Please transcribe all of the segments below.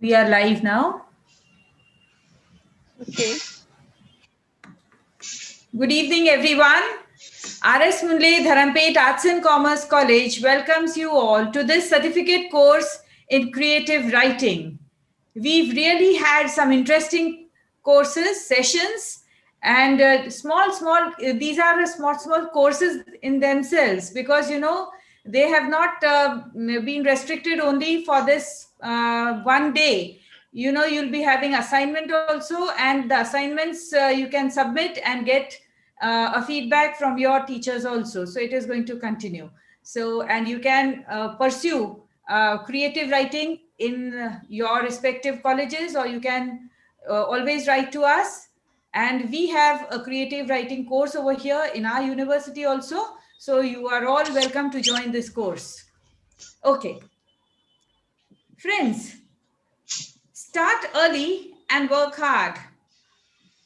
We are live now. Okay. Good evening, everyone. RSMDACC Arts and Commerce College welcomes you all to this certificate course in creative writing. We've really had some interesting courses, sessions, and these are small courses in themselves because, they have not been restricted only for this one day. You'll be having assignment also, and the assignments you can submit and get a feedback from your teachers also. So it is going to continue. So, and you can pursue creative writing in your respective colleges, or you can always write to us. And we have a creative writing course over here in our university also. So you are all welcome to join this course. Okay. Friends, start early and work hard.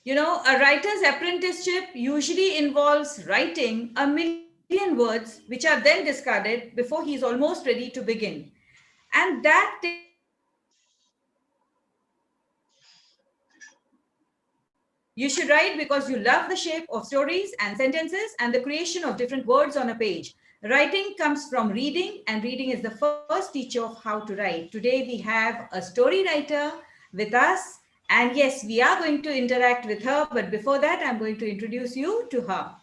A writer's apprenticeship usually involves writing 1,000,000 words, which are then discarded before he's almost ready to begin. And that takes a lot of dedication and patience. You should write because you love the shape of stories and sentences and the creation of different words on a page. Writing comes from reading, and reading is the first teacher of how to write. Today we have a story writer with us, and yes, we are going to interact with her, but before that, I'm going to introduce you to her.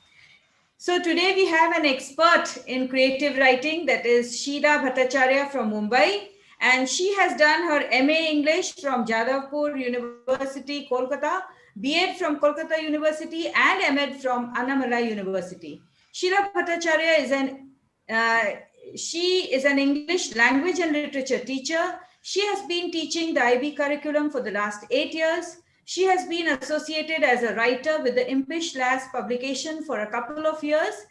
So today we have an expert in creative writing, that is Sheila Bhattacharya from Mumbai. And she has done her MA English from Jadavpur University, Kolkata, B.Ed from Kolkata University, and M.Ed from Annamalai University. Sheila Bhattacharya is an English language and literature teacher. She has been teaching the IB curriculum for the last 8 years. She has been associated as a writer with the Impish Lass publication for a couple of years,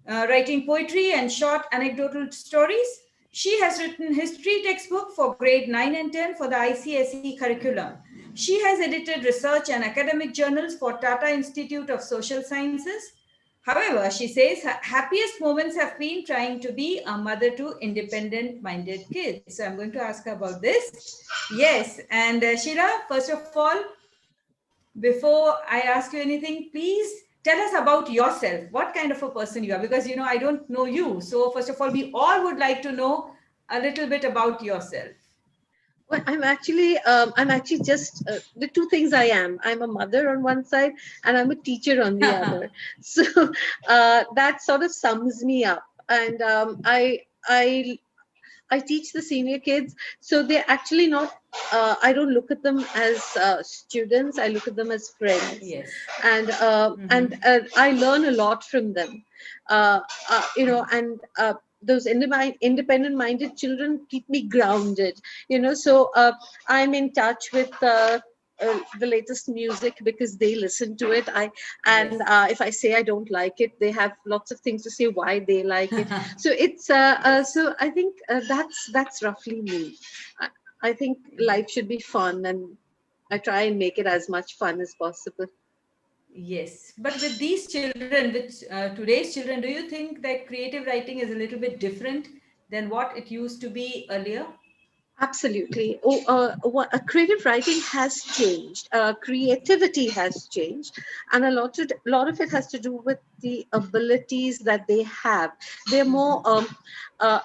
writing poetry and short anecdotal stories. She has written history textbook for grade 9 and 10 for the ICSE curriculum. She has edited research and academic journals for Tata Institute of Social Sciences. However, she says her happiest moments have been trying to be a mother to independent-minded kids. So I'm going to ask her about this. Yes, and Sheila, first of all, before I ask you anything, please tell us about yourself. What kind of a person you are? Because, I don't know you. So first of all, we all would like to know a little bit about yourself. Well, I'm actually just the two things I am. I'm a mother on one side, and I'm a teacher on the other. So that sort of sums me up. And I teach the senior kids, so they're actually not. I don't look at them as students. I look at them as friends. Yes. And I learn a lot from them. And those independent-minded children keep me grounded. So I'm in touch with. The latest music because they listen to it. If I say I don't like it, they have lots of things to say why they like it. So it's so I think that's roughly me. I think life should be fun, and I try and make it as much fun as possible. Yes, but with these children, with today's children, do you think that creative writing is a little bit different than what it used to be earlier? Absolutely. Creative writing has changed. Creativity has changed, and lot of it has to do with the abilities that they have. They're more, uh,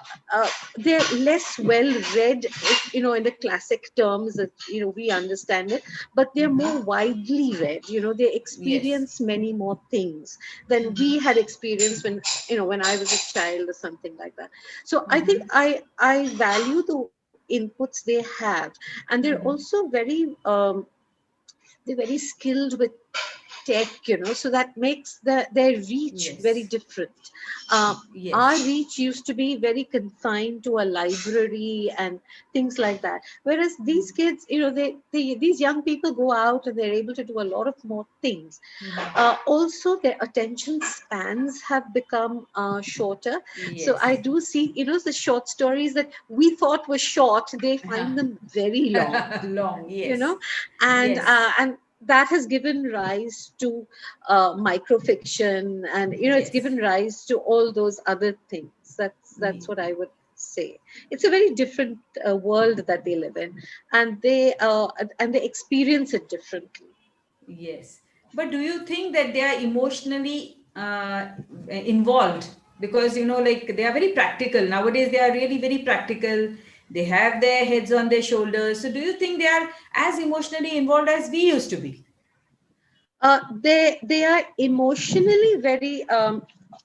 they're less well read, in the classic terms that we understand it, but they're more widely read. They Yes. experience many more things than we had experienced when I was a child or something like that. So I think I value the inputs they have, and they're very skilled with tech, so that makes their reach very Yes. different. uh, our Yes. reach used to be very confined to a library and things like that, whereas these kids, these young people go out and they're able to do a lot of more things. Also, their attention spans have become shorter. So I Yes. do see, the short stories that we thought were short, they find them very long. Long. you Yes. know and Yes. that has given rise to microfiction, and it's Yes. given rise to all those other things. That's what I would say. It's a very different world that they live in, and they experience it differently. Yes. But do you think that they are emotionally involved? Because, like they are very practical. Nowadays, they are really very practical. They have their heads on their shoulders. So, do you think they are as emotionally involved as we used to be? They are emotionally very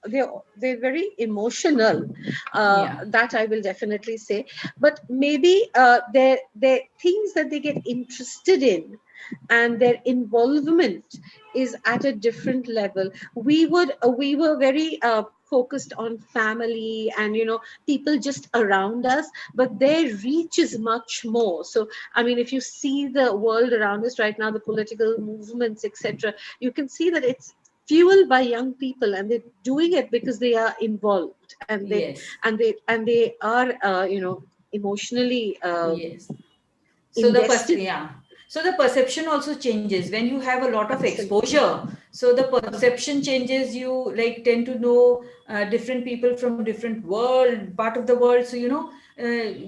they're very emotional. Yeah. That I will definitely say, but maybe their things that they get interested in, and their involvement is at a different level. We were very focused on family and people just around us, but their reach is much more. So I mean, if you see the world around us right now, the political movements, etc., you can see that it's fueled by young people, and they're doing it because they are involved, and Yes. they are emotionally Yes. invested. Yeah. So the perception also changes when you have a lot of Absolutely. exposure. So the perception changes. You like tend to know different people from different part of the world. So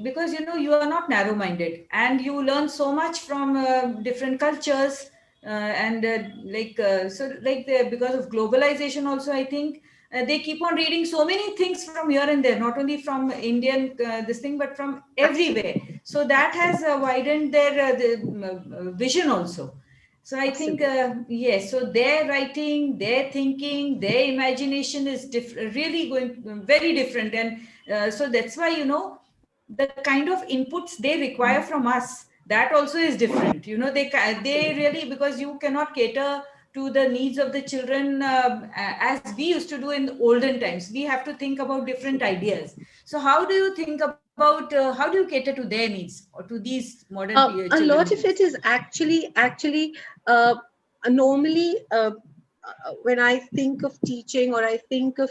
because you are not narrow-minded, and you learn so much from different cultures, and because of globalization also, I think they keep on reading so many things from here and there, not only from Indian this thing, but from everywhere. Absolutely. So that has Absolutely. widened their vision also. So I think Absolutely. yes, so their writing, their thinking, their imagination is really going very different. And so that's why the kind of inputs they require from us, that also is different. They Absolutely. really, because you cannot cater to the needs of the children as we used to do in olden times. We have to think about different ideas. So how do you think about how do you cater to their needs, or to these modern A children lot of needs? it is actually uh, normally when I think of teaching, or I think of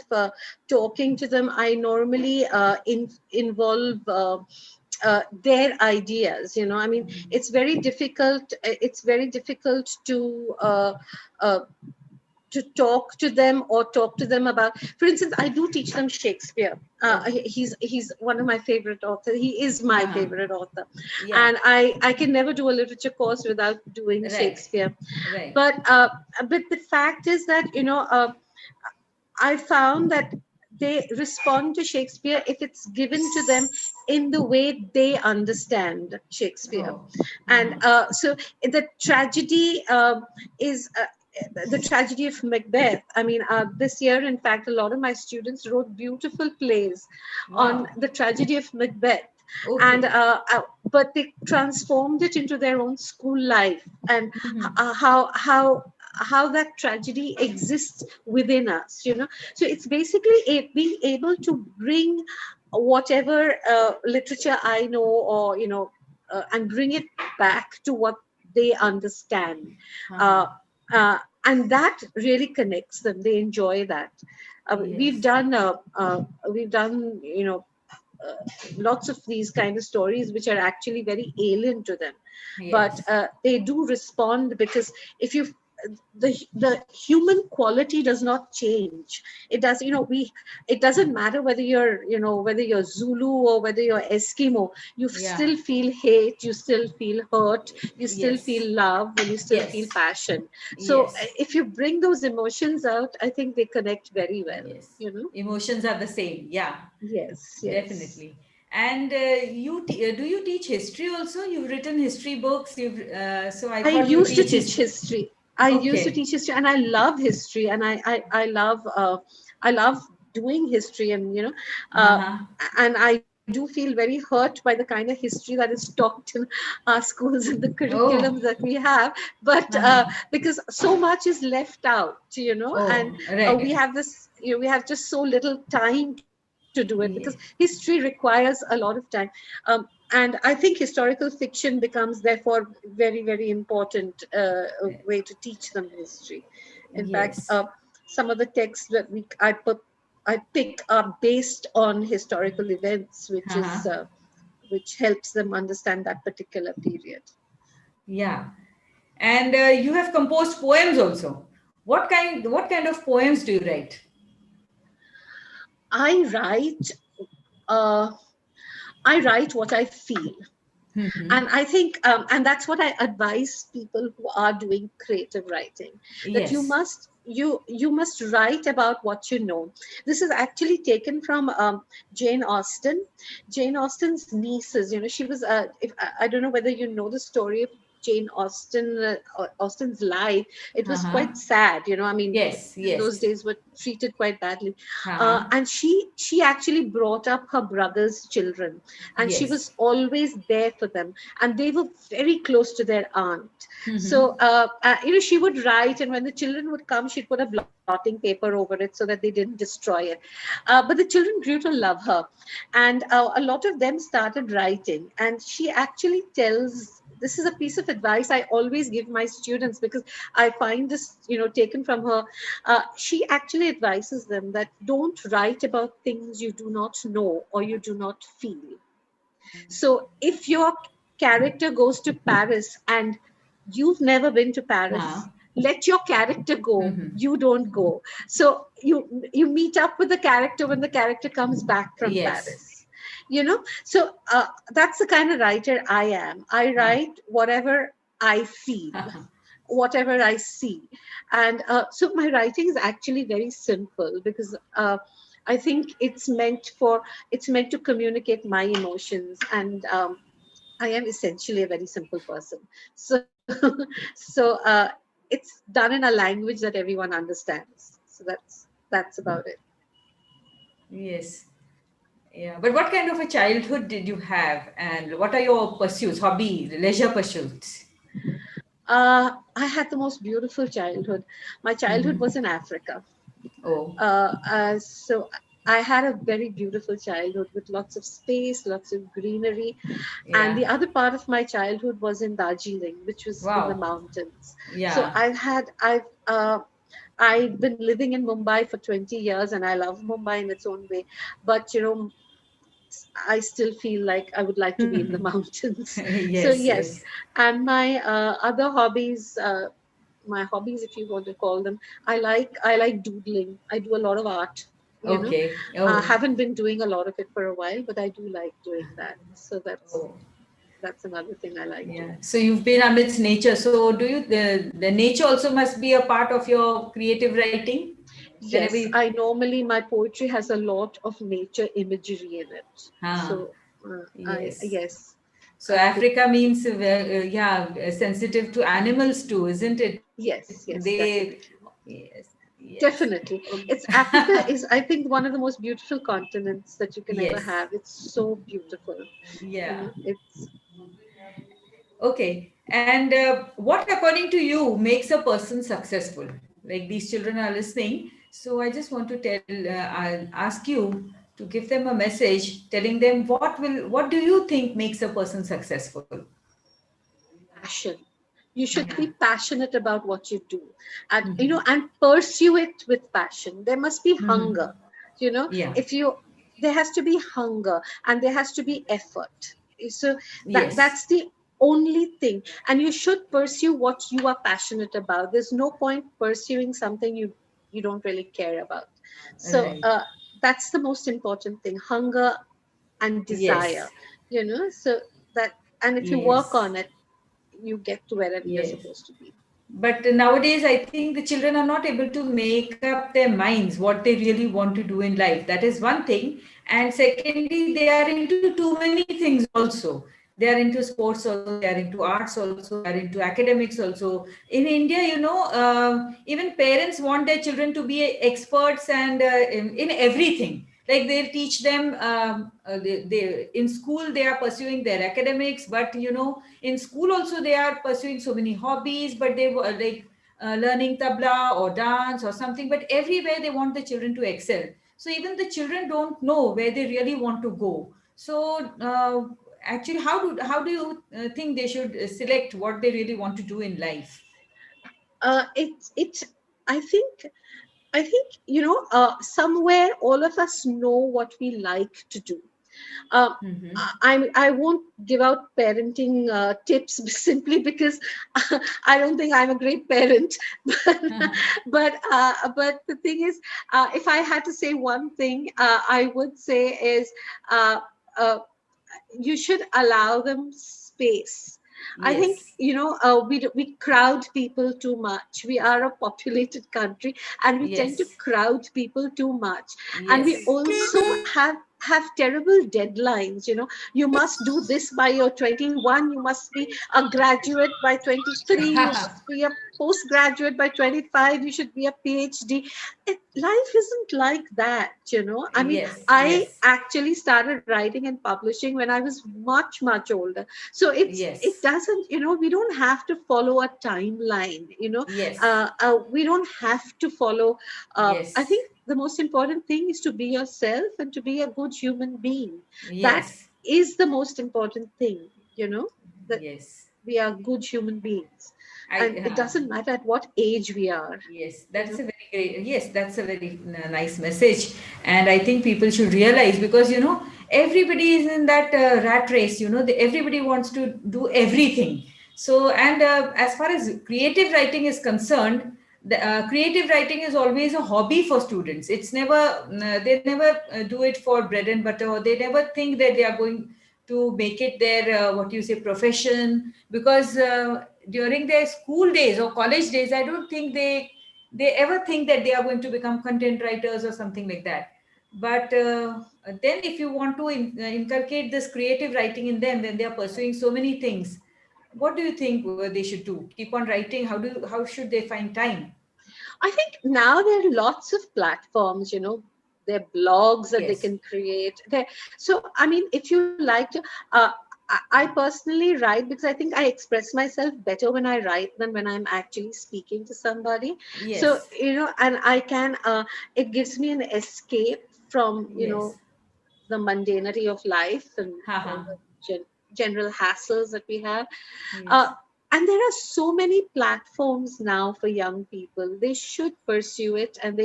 talking to them, I normally involve their ideas. I mean, it's very difficult to talk to them, or talk to them about, for instance, I do teach them Shakespeare. Okay. He's one of my favorite authors. He is my Uh-huh. favorite author, Yeah. and I can never do a literature course without doing Right. Shakespeare. Right. But the fact is that I found that they respond to Shakespeare if it's given to them in the way they understand Shakespeare. Oh. And Uh-huh. so the tragedy is the tragedy of Macbeth. I mean, this year, in fact, a lot of my students wrote beautiful plays on Wow. the tragedy of Macbeth. And Okay. but they transformed it into their own school life, and Mhm. how that tragedy exists within us. So it's basically being able to bring whatever literature I know, or and bring it back to what they understand. Uh-huh. uh, and that really connects them. They enjoy that. uh, we've Yes. done uh, uh, we've done lots of these kind of stories which are actually very alien to them, but Yes. they do respond, because if you the human quality does not change. It does, we it doesn't matter whether you're Zulu or whether you're Eskimo. You Yeah. still feel hate, you still feel hurt, you still Yes. feel love, and you still feel Yes. passion. So Yes. if you bring those emotions out, I think they connect very well. Yes. you know Emotions are the same. Yeah. yes, yes. Definitely. And do you teach history also? You've written history books. So I I thought you used to teach teach history. history. I used to Okay. teach history, and I love history, and I love doing history, and uh, Uh-huh. and I do feel very hurt by the kind of history that is taught in our schools and the curriculums Oh. that we have. But Uh-huh. because so much is left out, and Oh, right. we have just so little time to do it, because Yeah. history requires a lot of time. And I think historical fiction becomes, therefore, very, very important way to teach them history. In fact, Yes. some of the texts that I pick are based on historical events, Uh-huh. which helps them understand that particular period. Yeah. And you have composed poems also. What kind of poems do you write? I write. Uh, I write what I feel. Mm-hmm. And I think, and that's what I advise people who are doing creative writing, that Yes. you must write about what you know. This is actually taken from Jane Austen. Jane Austen's nieces, she was, if I don't know whether you know the story of Jane Austen, Austen's life. It was Uh-huh. quite sad. I mean, Yes, in those yes. days were treated quite badly. Uh-huh. And she actually brought up her brother's children, and she Yes. was always there for them, and they were very close to their aunt. So Mm-hmm. she would write, and when the children would come, she'd put a blotting paper over it so that they didn't destroy it. But the children grew to love her, and a lot of them started writing. And she actually tells, this is a piece of advice I always give my students, because I find this taken from her. She actually advises them that don't write about things you do not know or you do not feel. So if your character goes to Paris and you've never been to Paris, Uh-huh. let your character go. Mm-hmm. You don't go. So you meet up with the character when the character comes back from Yes. Paris. So that's the kind of writer I am. I Uh, write whatever I feel, whatever I see. And so my writing is actually very simple, because I think it's meant to communicate my emotions. And I am essentially a very simple person. So so it's done in a language that everyone understands. So that's about it. yes. Yeah. But what kind of a childhood did you have, and what are your pursuits, hobby, leisure pursuits? I had the most beautiful childhood. My childhood Mm-hmm. was in Africa. Oh, So I had a very beautiful childhood with lots of space, lots of greenery. And yeah. the other part of my childhood was in Darjeeling, which was in the Wow. mountains. So Yeah. I've been living in Mumbai for 20 years, and I love Mumbai in its own way. But I still feel like I would like to be in the mountains. So Yes, yes. yes. And my other hobbies, my hobbies, if you want to call them, I like doodling. I do a lot of art. You know, Okay. Oh, haven't been doing a lot of it for a while, but I do like doing that. So oh. that's another thing I like Yeah. doing. So you've been amidst nature. So do you the nature also must be a part of your creative writing? Whenever Yes, you, I normally, my poetry has a lot of nature imagery in it. huh. So I Yes. yes, So I put Africa means yeah, sensitive to animals too, isn't it? yes, They yes, definitely. yes, yes. Definitely. It's Africa is, I think, one of the most beautiful continents that you can ever Yes. have. It's so beautiful. Yeah. It's Okay. And what, according to you, makes a person successful? Like these children are listening. So I just want to I'll ask you to give them a message telling them what do you think makes a person successful? passion. You should Yeah. be passionate about what you do, and Mm-hmm. and pursue it with passion. There must be Mm-hmm. hunger. You know, Yeah. if you there has to be hunger, and there has to be effort. So Yes. that's the only thing. And you should pursue what you are passionate about. There's no point pursuing something you don't really care about. So Right. that's the most important thing: hunger and desire. Yes. So that, and if you work Yes. on it, you get to wherever you're Yes. supposed to be. But nowadays, I think the children are not able to make up their minds what they really want to do in life. That is one thing. And secondly, they are into too many things also. They are into sports also, they are into arts also, they are into academics also. In India, even parents want their children to be experts and in everything. Like they'll teach them, in school, they are pursuing their academics, but in school also they are pursuing so many hobbies, but they were like learning tabla or dance or something, but everywhere they want the children to excel. So even the children don't know where they really want to go. So actually, how do you think they should select what they really want to do in life? It's I think somewhere all of us know what we like to do. uh, Mm-hmm. I won't give out parenting tips simply because I don't think I'm a great parent. but but the thing is, if I had to say one thing, I would say is, uh, uh, you should allow them space. I think, Yes. we crowd people too much. We are a populated country, and we tend to Yes. crowd people too much. And we Yes. also have terrible deadlines. You must do this by your 21. You must be a graduate by 23. You must be a postgraduate by 25. You should be a PhD. Life isn't like that. I mean, Yes. I Yes. actually started writing and publishing when I was much, much older. So it Yes. doesn't, we don't have to follow a timeline. Yes. We don't have to follow. I Yes. think the most important thing is to be yourself and to be a good human being. That Yes. is the most important thing. That Yes. we are good human beings, and I it doesn't matter at what age we are. Yes, you that's know a very great, yes, that's a very nice message. And I think people should realize, because, everybody is in that rat race, everybody wants to do everything. So, and as far as creative writing is concerned, the creative writing is always a hobby for students. It's never, they never do it for bread and butter, or they never think that they are going to make it their, what you say, profession, because during their school days or college days, I don't think they ever think that they are going to become content writers or something like that. But then if you want to inculcate this creative writing in them when they are pursuing so many things, what do you think they should do? Keep on writing? How should they find time? I think now there are lots of platforms. There are blogs that they Yes. can create. So, I mean, if you like to, I personally write because I think I express myself better when I write than when I'm actually speaking to somebody. So, Yes. and I can, it gives me an escape from, Yes. the mundanity of life and all Haha. the general hassles that we have. Uh, Yes. and there are so many platforms now for young people. They should pursue it, and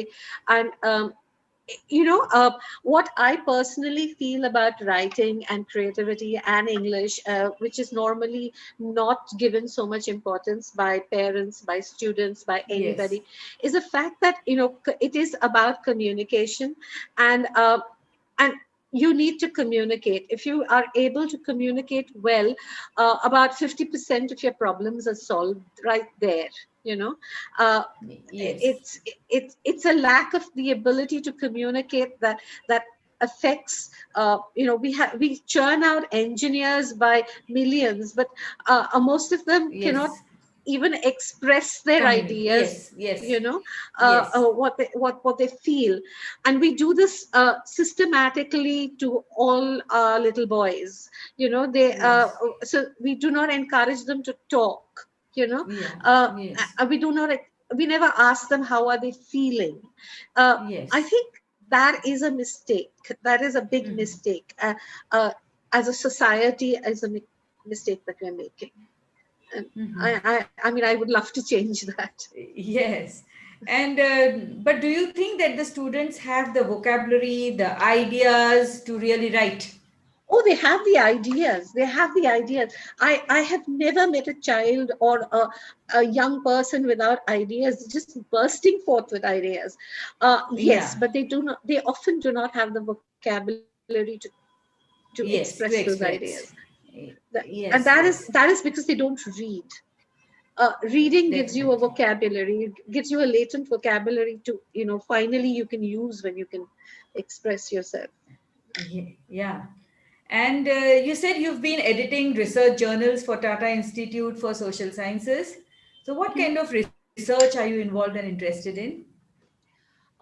what I personally feel about writing and creativity and English, which is normally not given so much importance by parents, by students, by Yes. anybody, is the fact that it is about communication, and you need to communicate. If you are able to communicate well, about 50% of your problems are solved right there. you know uh, Yes. it's a lack of the ability to communicate that affects, we churn out engineers by millions, but most of them cannot Yes. even express their Communicate. ideas, Yes. Yes. Yes. what they feel. And we do this systematically to all little boys. They Yes. So we do not encourage them to talk. you know Yeah. uh, Yes. we do not we never ask them how are they feeling. uh, I Yes. think that is a mistake. That is a big Mhm. mistake. Uh, as a society, as a mistake that we're making. And Mhm. I mean, I would love to change that. Yes. And but do you think that the students have the vocabulary, the ideas to really write? Oh, they have the ideas. They have the ideas. I have never met a child or a young person without ideas, just bursting forth with ideas. Yes, Yeah. but they often do not have the vocabulary to express Yes, those to ideas. express. And Yes, that yes. is because they don't read. Reading gives you a Definitely. vocabulary, gives you a latent vocabulary to, finally you can use when you can express yourself. Yeah. And you said you've been editing research journals for Tata Institute for Social Sciences. So, what kind of research are you involved and interested in?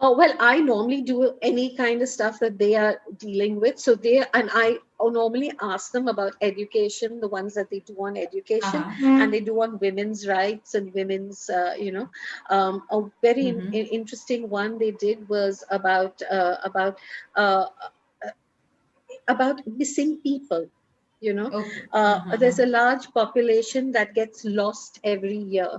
Well, I normally do any kind of stuff that they are dealing with. So I normally ask them about education, the ones that they do on education, Uh-huh. and they do on women's rights and women's, a very Mm-hmm. interesting one they did was uh, about missing people. Okay. Uh-huh. There's a large population that gets lost every year,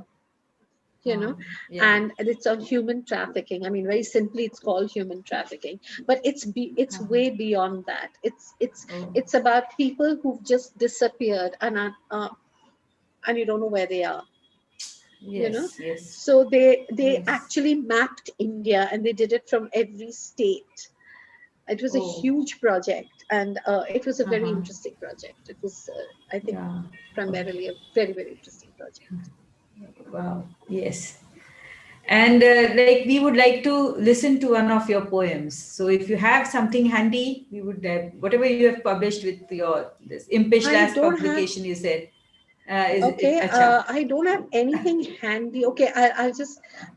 you know Yeah. and it's on human trafficking. I mean, very simply, it's called human trafficking, but it's Uh-huh. way beyond that. Oh, It's about people who've just disappeared, and you don't know where they are. you know yes, yes, so they yes. actually mapped India, and they did it from every state. It was a Oh, huge project, and it was a very uh-huh. interesting project. It was, I think, Yeah. primarily a very, very interesting project. Wow. Yes. And like we would like to listen to one of your poems. So if you have something handy, we would whatever you have published with your this impish I last don't have, publication. You said is it okay, acha? I don't have anything handy. Okay,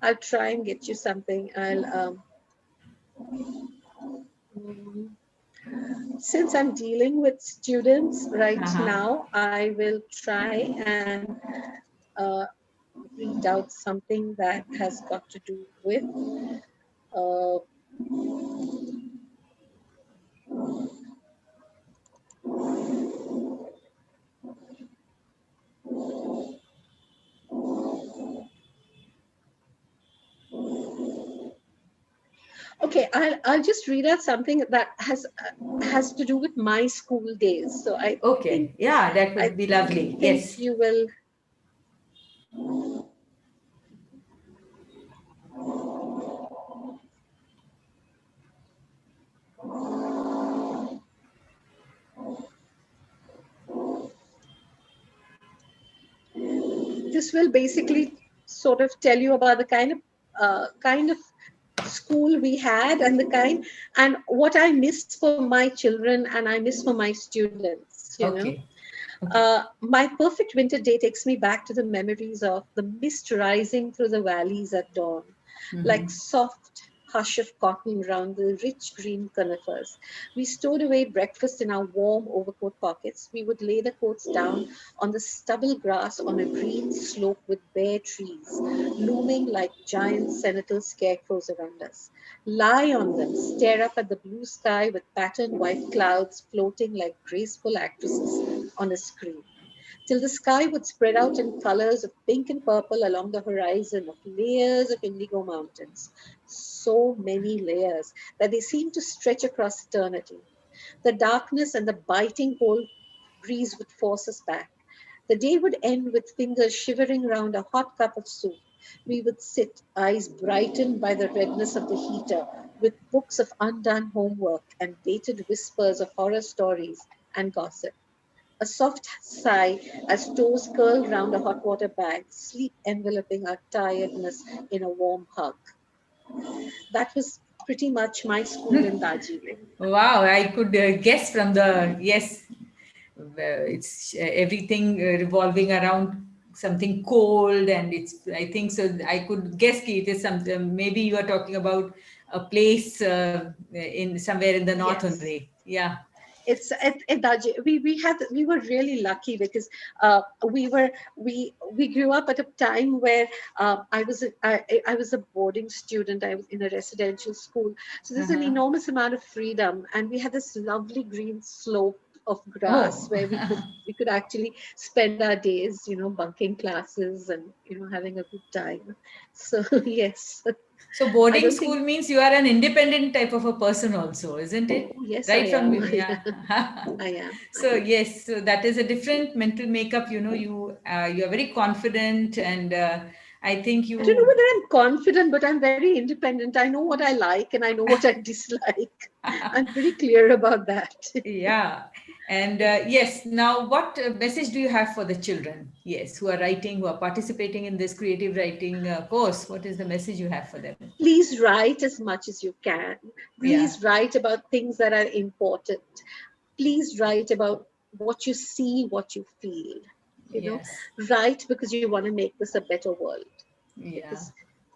I'll try and get you something. Mm, since I'm dealing with students right Uh-huh. now, I will try and uh, read out something that has got to do with. Uh, okay, I'll just read out something that has to do with my school days. So think Okay. Yeah, that I would be lovely. think Yes. you will. This will basically sort of tell you about the kind of school we had, and the kind and what I miss for my children and I miss for my students. Okay. Okay. My perfect winter day takes me back to the memories of the mist rising through the valleys at dawn, like Mm-hmm. soft hush of cotton round the rich green conifers. We stored away breakfast in our warm overcoat pockets. We would lay the coats down on the stubble grass on a green slope with bare trees, looming like giant senatorial scarecrows around us. Lie on them, stare up at the blue sky with patterned white clouds floating like graceful actresses on a screen, till the sky would spread out in colors of pink and purple along the horizon of layers of indigo mountains. So many layers that they seemed to stretch across eternity. The darkness and the biting cold breeze would force us back. The day would end with fingers shivering round a hot cup of soup. We would sit, eyes brightened by the redness of the heater, with books of undone homework and bated whispers of horror stories and gossip. A soft sigh as toes curled round a hot water bag, sleep enveloping our tiredness in a warm hug. That was pretty much my school in Darjeeling. Wow, I could guess from the yes, it's everything revolving around something cold, and it's. I think so. I could guess it is something. Maybe you are talking about a place in somewhere in the north Yes. only. Yeah. It's at Darjeeling. We were really lucky because we grew up at a time where I was a boarding student. I was in a residential school, so there's an Uh-huh. enormous amount of freedom, and we had this lovely green slope of grass Oh. where we could actually spend our days, bunking classes and having a good time. So yes, So I boarding don't think. school means you are an independent type of a person also, isn't it? Oh yes, I Right from am. yeah. I am. I So am. yes, so that is a different mental makeup. You are very confident, and I think I don't know you. whether I'm confident, but I'm very independent. I know what I like and I know what I dislike. I'm pretty clear about that. Yeah. And yes, now what message do you have for the children? Yes, who are writing, who are participating in this creative writing course. What is the message you have for them? Please write as much as you can. Yeah. Please write about things that are important. Please write about what you see, what you feel. You know, Yes. write because you want to make this a better world, Yeah. because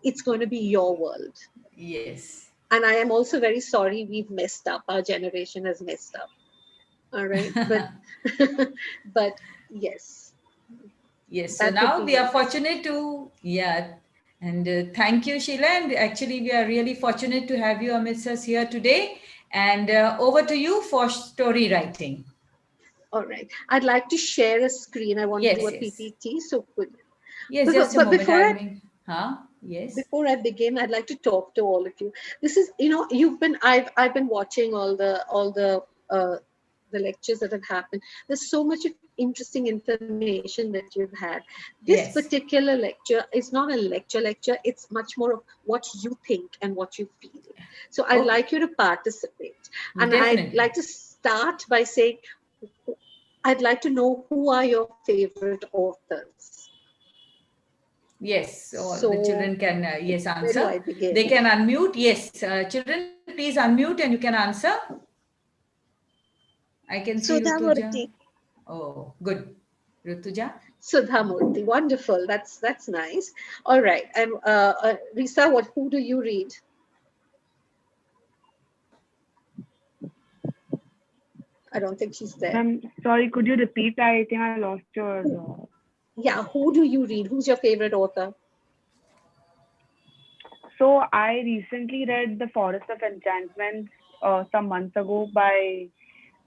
it's going to be your world. Yes. And I am also very sorry we've messed up. Our generation has messed up. All right. But but yes, Yes, so that would now be we my are message. fortunate to, yeah, and thank you, Sheila. And actually, we are really fortunate to have you amidst us here today. And over to you for story writing. All right. I'd like to share a screen. I want to do Yes, a yes. PPT. So, Yes, but, just a but moment. before I I mean, huh? Yes. before I begin, I'd like to talk to all of you. This is, I've been watching all the lectures that have happened. There's so much of interesting information that you've had. This Yes. particular lecture is not a lecture. It's much more of what you think and what you feel. So I'd Okay. like you to participate. And I'd Definitely. like to start by saying, I'd like to know who are your favorite authors. Yes, or the So, children can, yes, where do answer. I They begin? can unmute. Yes, children, please unmute and you can answer. I can see Rutuja. Sudhamurti. Oh, good. Rutuja? Sudhamurti. Wonderful. That's nice. All right. And Risa, who do you read? I don't think she's there. I'm sorry, could you repeat? I think I lost your. Yeah, who do you read? Who's your favorite author? So I recently read The Forest of Enchantments some months ago by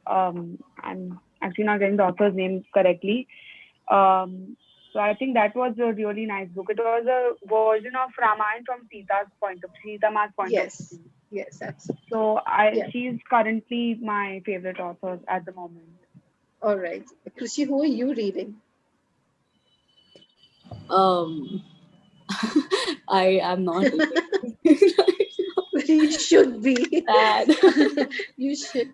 I'm actually not getting the author's name correctly. So I think that was a really nice book. It was a version of Ramayana from Sita Ma's point of Yes. view. Yes, absolutely. So Yeah. she's currently my favorite author at the moment. All right. Krushi, who are you reading? I am not You should be. bad. You should.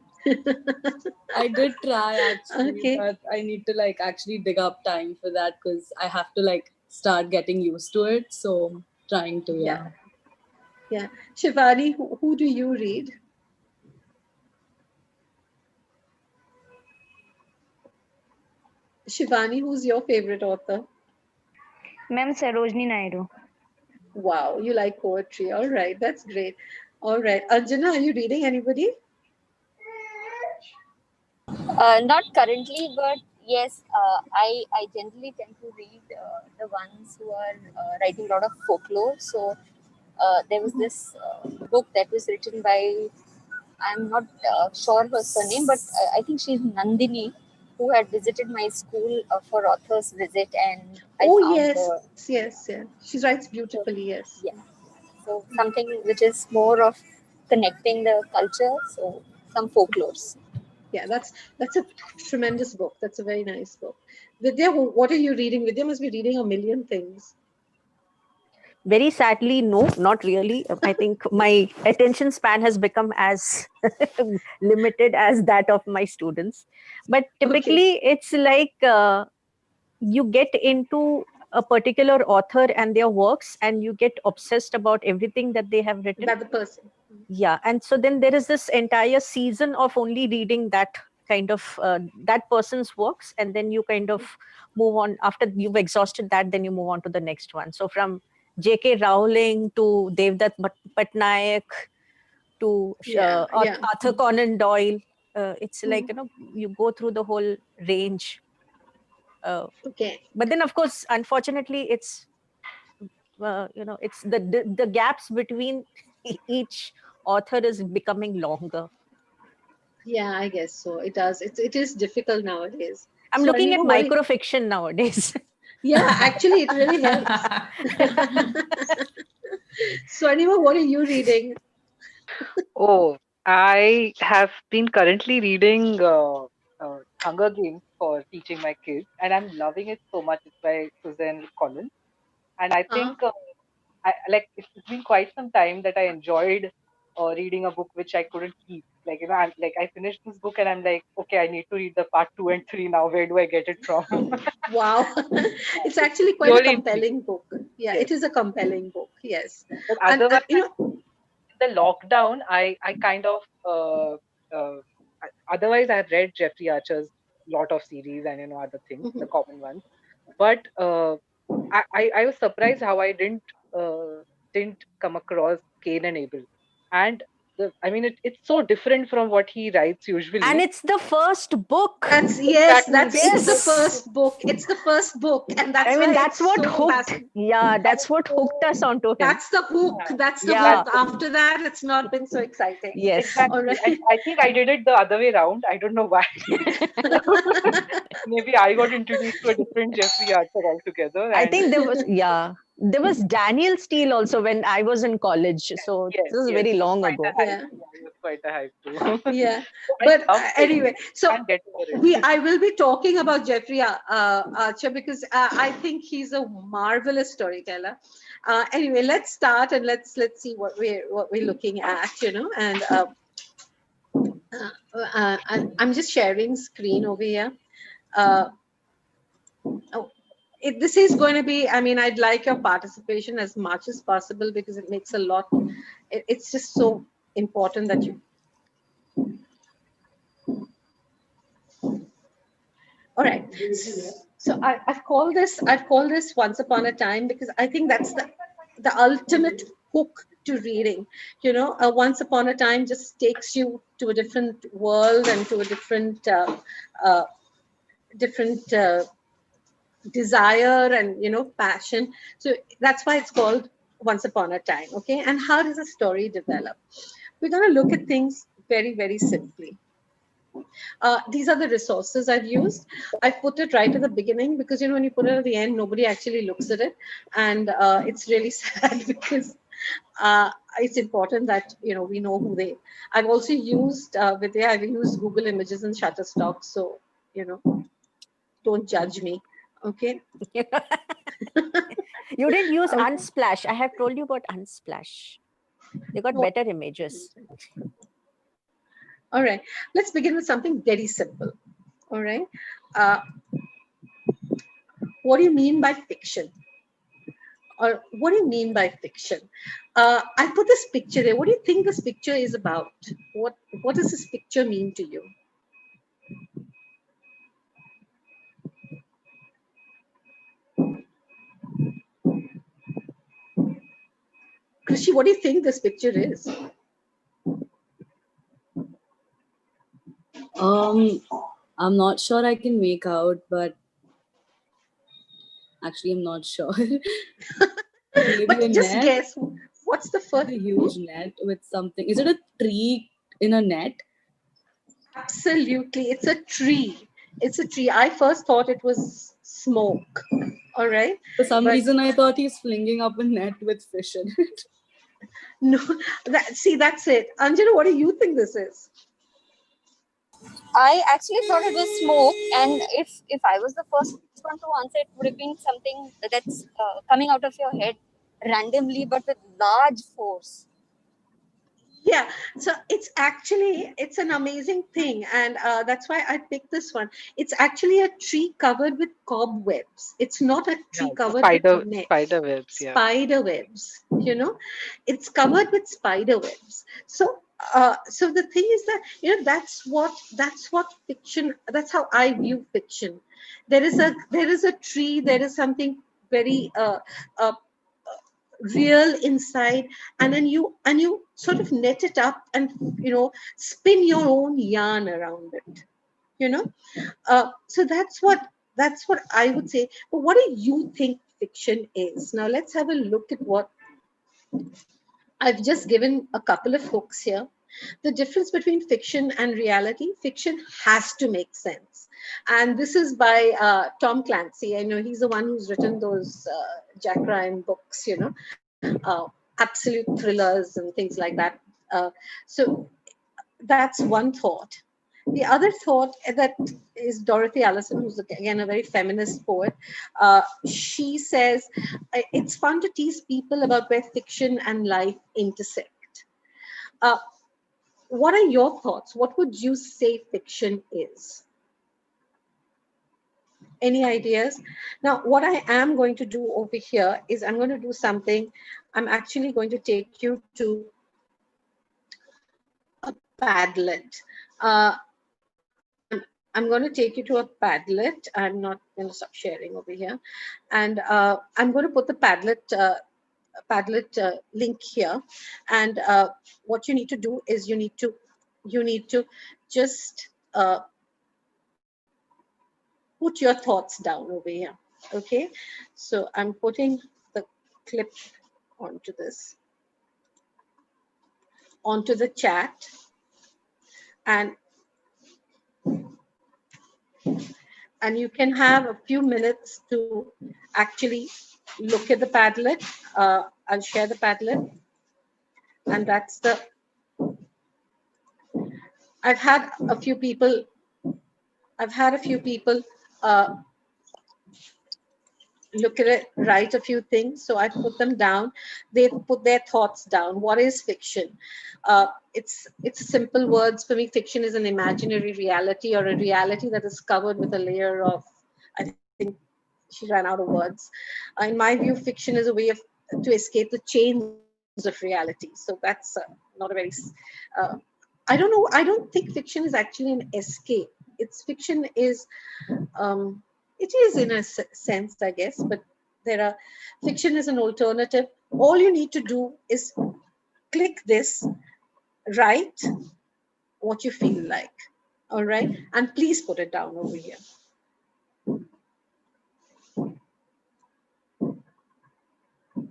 I did try actually, Okay. but I need to like actually dig up time for that because I have to like start getting used to it. So trying to, Yeah. yeah. Yeah. Shivani, who do you read? Shivani, who's your favorite author? Ma'am Sarojini Naidu. Wow, you like poetry. All right, that's great. All right. Anjana, are you reading anybody? Not currently, but yes, I generally tend to read the ones who are writing a lot of folklore. So there was this book that was written by, I'm not sure her surname, but I think she's Nandini, who had visited my school for author's visit, and I Oh, found yes, her. yes, yeah. She writes So, beautifully, yes. yeah, so something which is more of connecting the culture. So some folklores. Yeah, that's a tremendous book. That's a very nice book. Vidya, what are you reading? Vidya must be reading a million things. Very sadly, no, not really. I think my attention span has become as limited as that of my students. But Okay. typically, it's like you get into a particular author and their works, and you get obsessed about everything that they have written. About the person. Yeah, and so then there is this entire season of only reading that kind of that person's works, and then you kind of move on. After you've exhausted that, then you move on to the next one. So from J.K. Rowling to Devdutt Patnaik to Yeah, yeah. Arthur Conan Doyle, it's like, Hmm. you go through the whole range. Okay. But then, of course, unfortunately, it's it's the gaps between each author is becoming longer. Yeah, I guess so. It does. It is difficult nowadays. I'm So looking at Anima, microfiction nowadays. yeah, actually it really helps. So Anima, what are you reading? Oh, I have been currently reading Hunger Games for teaching my kids, and I'm loving it so much. It's by Suzanne Collins, and I Uh, think I like it's been quite some time that I enjoyed reading a book which I couldn't keep. Like I'm like I finished this book and I'm like, okay, I need to read the part 2 and 3 now. Where do I get it from? wow. It's actually quite a Purely intriguing. compelling book. Yeah, Yes, it is a compelling book. Yes. but And otherwise, you know, the lockdown, I kind of otherwise I've read Jeffrey Archer's lot of series and other things, the mhm. common ones. But I was surprised how I didn't come across Cain and Abel, and I mean it's so different from what he writes And usually. it's the first book. Exactly, It's the Yes. first book. It's the first book, and I that's mean, why that's it's what so hooked. fascinating. Yeah, and that's it's what hooked so us onto him. That's the hook. yeah, That's the Yeah. hook. that's After that, it's not been so exciting. Yes. All exactly. right. I think I did it the other way around. I don't know why. maybe I got introduced to a different Jeffrey Archer altogether. I And think there was Daniel Steele also when I was in college. So yes, this is yes, very he was long quite a ago. hype. Yeah. Yeah, he was quite a hype too. Yeah. So I But loved it. anyway, so Can't get over it. I will be talking about Jeffrey Archer because I think he's a marvelous storyteller. Anyway, let's start and let's see what we're looking at, and I'm just sharing screen over here. Oh, this is going to be, I mean, I'd like your participation as much as possible because it makes a lot, it's just so important that you. All right. So I've called this Once Upon a Time because I think that's the ultimate hook to reading. Once Upon a Time just takes you to a different world and to a different desire and passion. So that's why it's called Once Upon a Time. Okay. And how does a story develop? We're going to look at things very, very simply. These are the resources I've used. I've put it right at the beginning because when you put it at the end, nobody actually looks at it, and it's really sad because it's important that we know who they. I've also used Vidya. I've used Google Images and Shutterstock, so don't judge me. Okay. You didn't use Okay. Unsplash. I have told you about Unsplash. They got better images. All right. Let's begin with something very simple. All right. What do you mean by fiction? Or what do you mean by fiction? I put this picture there. What do you think this picture is about? What does this picture mean to you? Krishi, what do you think this picture is? I'm not sure I can make out, but actually I'm not sure. Maybe But a just net. guess. What's the first? A huge net with something. Is it a tree in a net? Absolutely. It's a tree. It's a tree. I first thought it was smoke. All right. For some But reason, I thought he's flinging up a net with fish in it. no, that's it. Anjana, what do you think this is? I actually thought it was smoke, and if I was the first one to answer, it would have been something that's coming out of your head randomly, but with large force. Yeah, so it's an amazing thing, and that's why I picked this one. It's actually a tree covered with cobwebs. It's not a tree covered with net. Spider webs, yeah. Spider webs, it's covered with spider webs. So so the thing is that that's what fiction, that's how I view fiction. There is a tree, there is something very real inside, and then you sort of net it up and spin your own yarn around it. So that's what I would say. But what do you think fiction is? Now let's have a look at what I've just given a couple of hooks here. The difference between fiction and reality: fiction has to make sense. And this is by Tom Clancy. I know he's the one who's written those Jack Ryan books, absolute thrillers and things like that. So that's one thought. The other thought that is Dorothy Allison, who's again a very feminist poet. She says it's fun to tease people about where fiction and life intersect. What are your thoughts? What would you say fiction is? Any ideas? Now, what I am going to do over here is I'm going to do something. I'm actually going to take you to a Padlet. I'm going to take you to a Padlet. I'm not going to stop sharing over here. And I'm going to put the Padlet link here. And what you need to do is you need to just put your thoughts down over here. Okay. So I'm putting the clip onto the chat. And and you can have a few minutes to actually look at the Padlet. I'll share the Padlet, and that's the. I've had a few people. Look at it, write a few things. So I put them down. They put their thoughts down. What is fiction? It's simple words for me. Fiction is an imaginary reality, or a reality that is covered with a layer of. I think she ran out of words. In my view, fiction is a way of to escape the chains of reality. So that's not a very. Uh, I don't know. I don't think fiction is actually an escape. It's fiction is. It is in a sense, I guess, but there are fiction is an alternative. All you need to do is click this, write what you feel like. All right. And please put it down over here.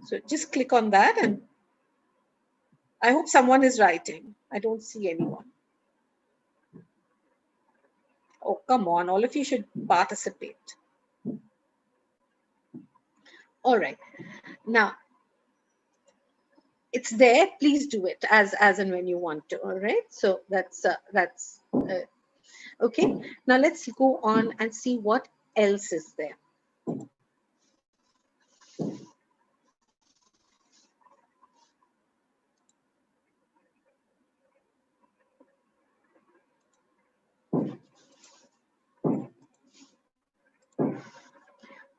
So just click on that, and I hope someone is writing. I don't see anyone. Oh, come on. All of you should participate. All right. Now, it's there. Please do it as and when you want to. All right. So that's okay. Now let's go on and see what else is there.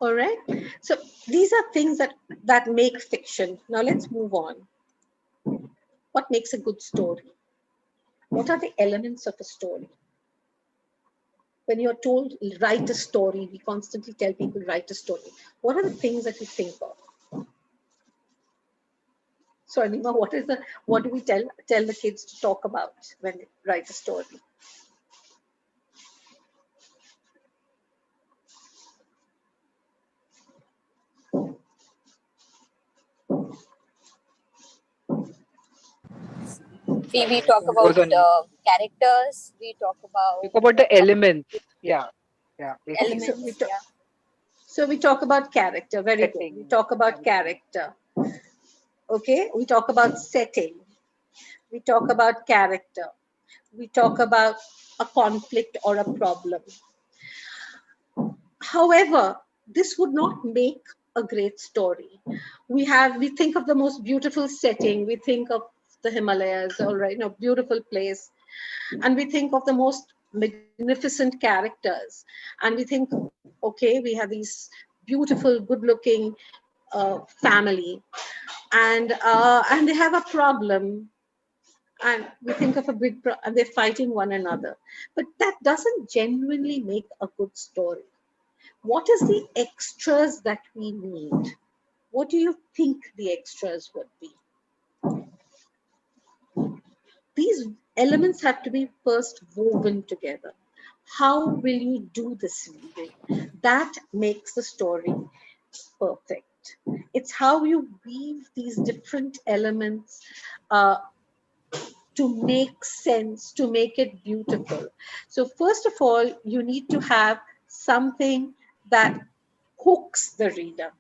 All right. So these are things that make fiction. Now let's move on. What makes a good story? What are the elements of a story? When you're told write a story, we constantly tell people write a story. What are the things that you think of? So Anima, what do we tell the kids to talk about when they write a story? We talk about characters. We talk about the elements. Yeah. elements. Okay, so we talk about character. Very good. We talk about character. Okay, we talk about setting. We talk about character. We talk about a conflict or a problem. However, this would not make a great story. We think of the most beautiful setting. We think of the Himalayas, all right, beautiful place. And we think of the most magnificent characters. And we think, okay, we have these beautiful, good-looking family. And they have a problem. And we think of a big problem, and they're fighting one another. But that doesn't genuinely make a good story. What is the extras that we need? What do you think the extras would be? These elements have to be first woven together. How will you do this weaving? That makes the story perfect. It's how you weave these different elements to make sense, to make it beautiful. So first of all, you need to have something that hooks the reader.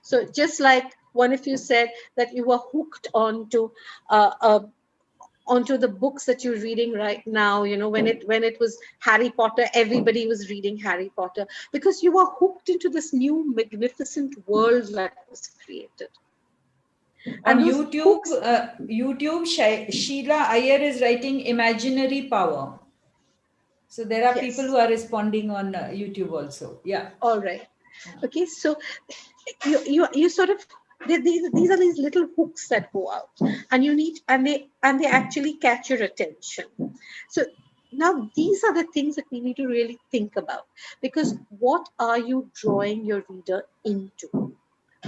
So just like one of you said that you were hooked onto the books that you're reading right now, when it was Harry Potter, everybody was reading Harry Potter because you were hooked into this new magnificent world that was created. On YouTube, Sheila Iyer is writing Imaginary Power. So there are people who are responding on YouTube also. Yeah. All right. Okay. So you sort of these are these little hooks that go out, and they actually catch your attention. So now these are the things that we need to really think about, because what are you drawing your reader into?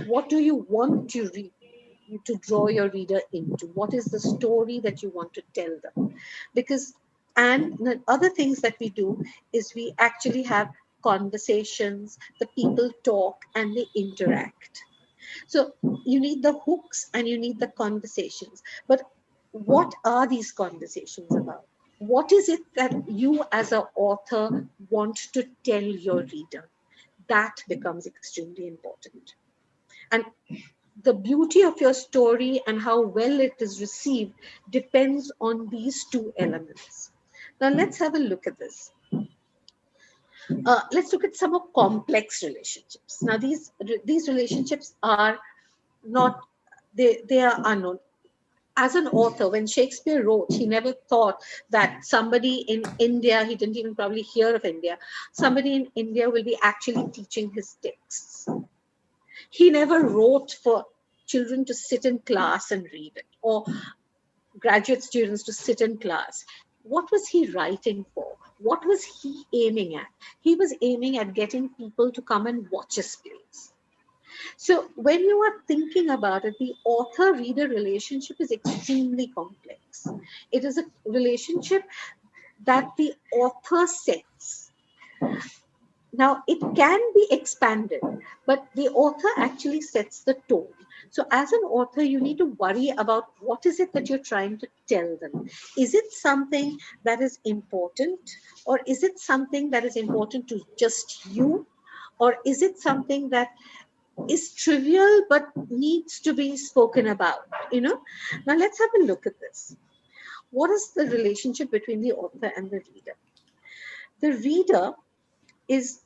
What do you want to draw your reader into? What is the story that you want to tell them? And the other things that we do is we actually have conversations, the people talk and they interact. So you need the hooks and you need the conversations. But what are these conversations about? what is it that you as an author want to tell your reader? That becomes extremely important. And the beauty of your story and how well it is received depends on these two elements. Now let's have a look at this. Let's look at some of complex relationships. Now these relationships are not, they are unknown. As an author, when Shakespeare wrote, he never thought that somebody in India, he didn't even probably hear of India, somebody in India will be actually teaching his texts. He never wrote for children to sit in class and read it, or graduate students to sit in class. What was he writing for? What was he aiming at? He was aiming at getting people to come and watch his plays. So when you are thinking about it, the author-reader relationship is extremely complex. It is a relationship that the author sets. Now, it can be expanded, but the author actually sets the tone. So as an author, you need to worry about what is it that you're trying to tell them. Is it something that is important, or is it something that is important to just you, or is it something that is trivial but needs to be spoken about? Now let's have a look at this. What is the relationship between the author and the reader? The reader is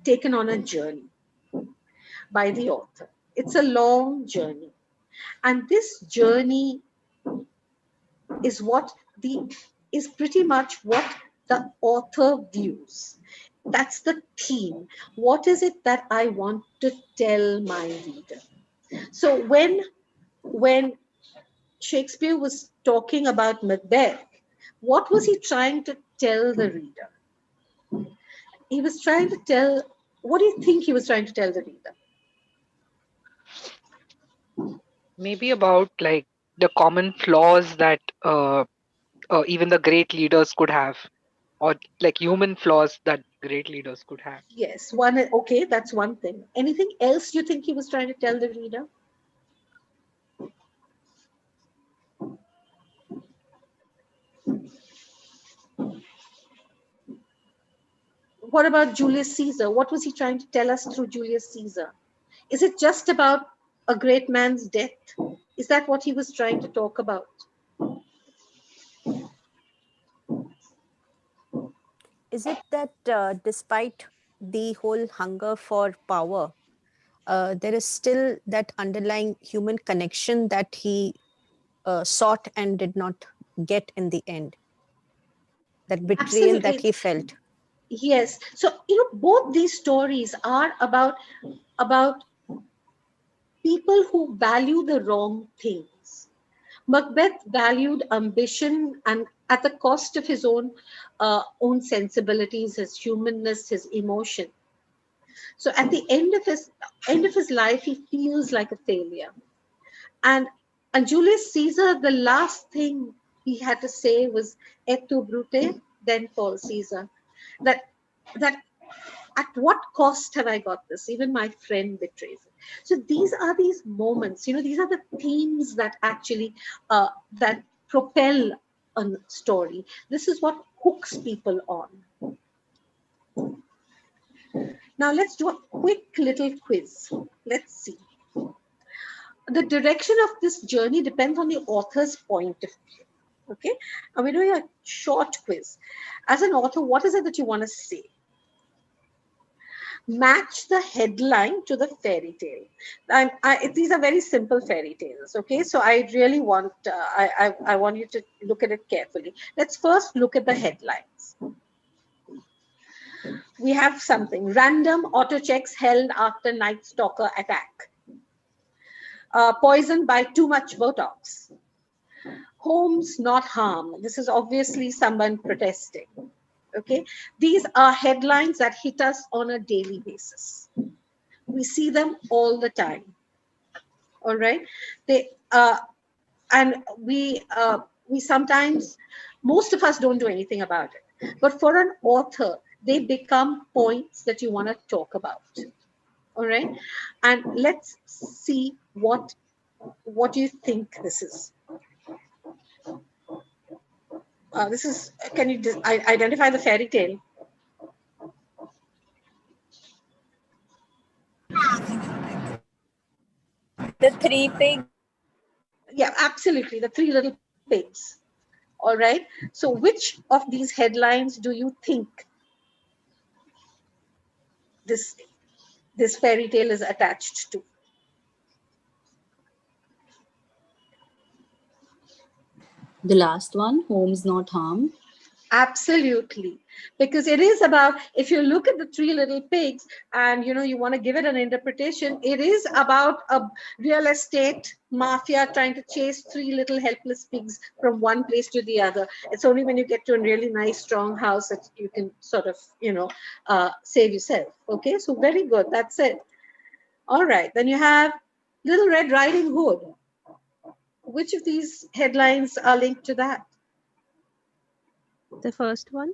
taken on a journey by the author. It's a long journey, and this journey is is pretty much what the author views. That's the theme. What is it that I want to tell my reader? So when Shakespeare was talking about Macbeth, what was he trying to tell the reader? He was trying to tell, what do you think he was trying to tell the reader? Maybe about like the common flaws that even the great leaders could have, or like human flaws that great leaders could have. Yes, one, okay, that's one thing. Anything else you think he was trying to tell the reader? What about Julius Caesar? What was he trying to tell us through Julius Caesar? Is it just about a great man's death? Is that what he was trying to talk about? Is it that despite the whole hunger for power, there is still that underlying human connection that he sought and did not get in the end? That betrayal that Absolutely. he felt. Yes. So, both these stories are about people who value the wrong things. Macbeth valued ambition, and at the cost of his own sensibilities, his humanness, his emotion. So at the end of his life, he feels like a failure. And and Julius Caesar, the last thing he had to say was "Et tu, Brute," then Paul Caesar. That at what cost have I got this? Even my friend betrays it. So these moments, these are the themes that actually that propel a story. This is what hooks people on. Now let's do a quick little quiz. Let's see. The direction of this journey depends on the author's point of view. Okay, and we're doing a short quiz. As an author, what is it that you want to say? Match the headline to the fairy tale. These are very simple fairy tales. Okay, so I really want I want you to look at it carefully. Let's first look at the headlines. We have something: random auto checks held after Night Stalker attack. Poisoned by too much Botox. Homes not harm. This is obviously someone protesting. Okay, these are headlines that hit us on a daily basis. We see them all the time. All right, they and we sometimes, most of us don't do anything about it, but for an author, they become points that you want to talk about. All right, and let's see what you think this is. This is, can you identify the fairy tale? The three pigs. Yeah, absolutely. The Three Little Pigs. All right. So which of these headlines do you think this this fairy tale is attached to? The last one, homes not harmed. Absolutely, because it is about, if you look at the Three Little Pigs and you want to give it an interpretation, it is about a real estate mafia trying to chase three little helpless pigs from one place to the other. It's only when you get to a really nice strong house that you can sort of save yourself. Okay, so very good, that's it. All right, then you have Little Red Riding Hood. Which of these headlines are linked to that? The first one.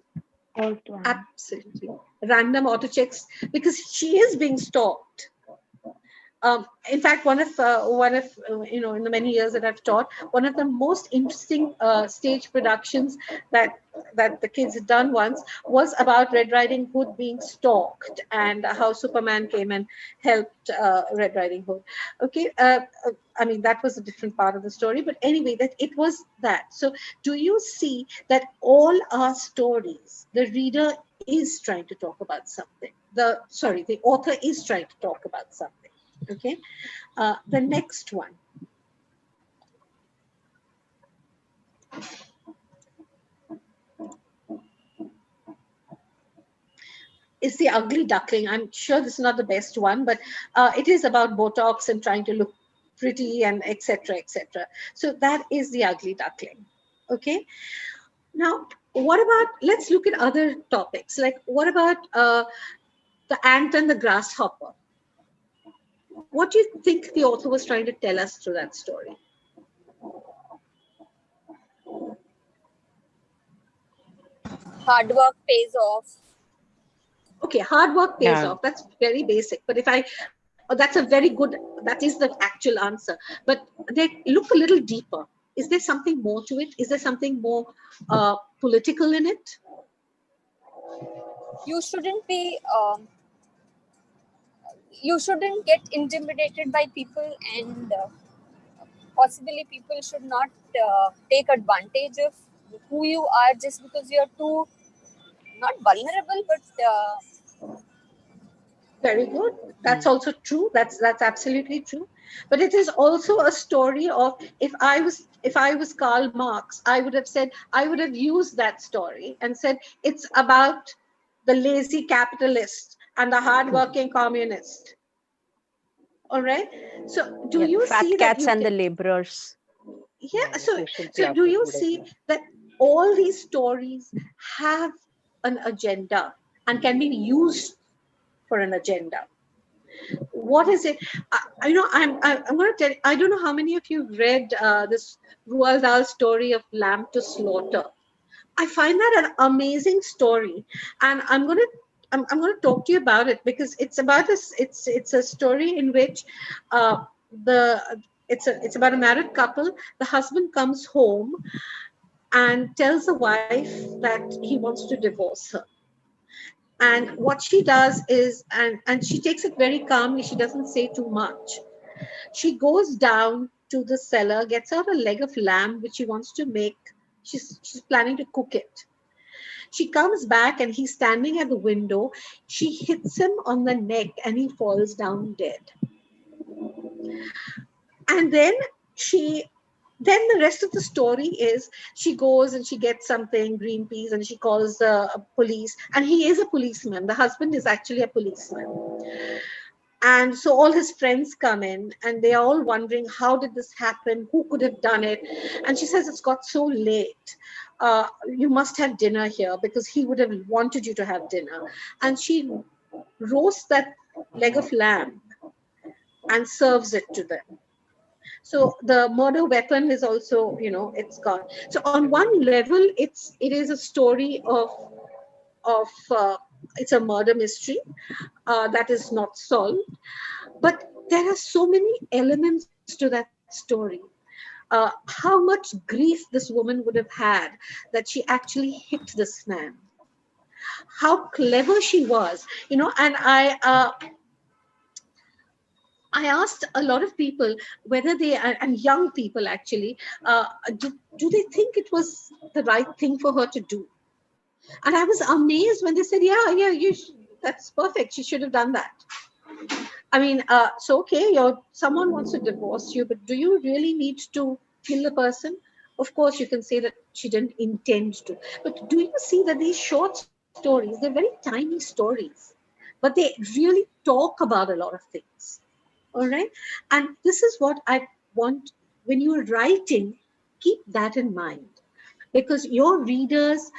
First one. Absolutely. Random auto checks, because she is being stalked. In fact, one of in the many years that I've taught, one of the most interesting stage productions that the kids had done once was about Red Riding Hood being stalked and how Superman came and helped Red Riding Hood. Okay, I mean, that was a different part of the story, but anyway, that it was that. So, do you see that all our stories, the reader is trying to talk about something? The author is trying to talk about something. Okay, the next one. Is The Ugly Duckling. I'm sure this is not the best one, but it is about Botox and trying to look pretty and etc. etc. So that is The Ugly Duckling. Okay. Now, what about, let's look at other topics. Like, what about the ant and the grasshopper? What do you think the author was trying to tell us through that story? Hard work pays off. Okay, hard work pays off. That's very basic. But that's a very good, that is the actual answer. But they look a little deeper. Is there something more to it? Is there something more political in it? You shouldn't be. You shouldn't get intimidated by people, and possibly people should not take advantage of who you are just because you're too not vulnerable, but very good. That's also true. That's absolutely true. But it is also a story of, if I was Karl Marx, I would have said, I would have used that story and said it's about the lazy capitalist and the hardworking communist. All right. So do you fat see cats that and the laborers? Yeah. So do you see that all these stories have an agenda and can be used for an agenda? What is it? I'm going to tell you, I don't know how many of you read this Roald Dahl story of Lamb to Slaughter. I find that an amazing story, and I'm going to talk to you about it, because it's about this. It's a story in which it's about a married couple. The husband comes home and tells the wife that he wants to divorce her. And what she does is, and she takes it very calmly, she doesn't say too much. She goes down to the cellar, gets out a leg of lamb, which she wants to make. She's planning to cook it. She comes back and he's standing at the window. She hits him on the neck and he falls down dead. And then the rest of the story is, she goes and she gets something, green peas, and she calls the police. And he is a policeman. The husband is actually a policeman. And so all his friends come in and they are all wondering, how did this happen? Who could have done it? And she says, it's got so late. You must have dinner here, because he would have wanted you to have dinner. And she roasts that leg of lamb and serves it to them. So the murder weapon is also, it's gone. So on one level, it is a story of it's a murder mystery that is not solved. But there are so many elements to that story. how much grief this woman would have had that she actually hit this man. How clever she was, and I asked a lot of people whether they are, and young people actually, do they think it was the right thing for her to do? And I was amazed when they said, yeah, that's perfect. She should have done that. I mean, so okay, someone wants to divorce you, but do you really need to kill the person? Of course, you can say that she didn't intend to. But do you see that these short stories, they're very tiny stories, but they really talk about a lot of things. All right. And this is what I want when you're writing, keep that in mind, because your readers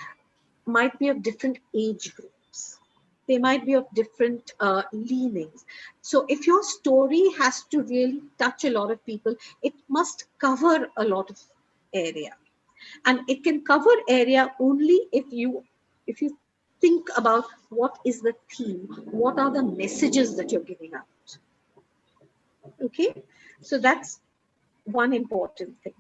might be of different age groups. They might be of different leanings. So if your story has to really touch a lot of people, it must cover a lot of area. And it can cover area only if you think about what is the theme, what are the messages that you're giving out. Okay, so that's one important thing.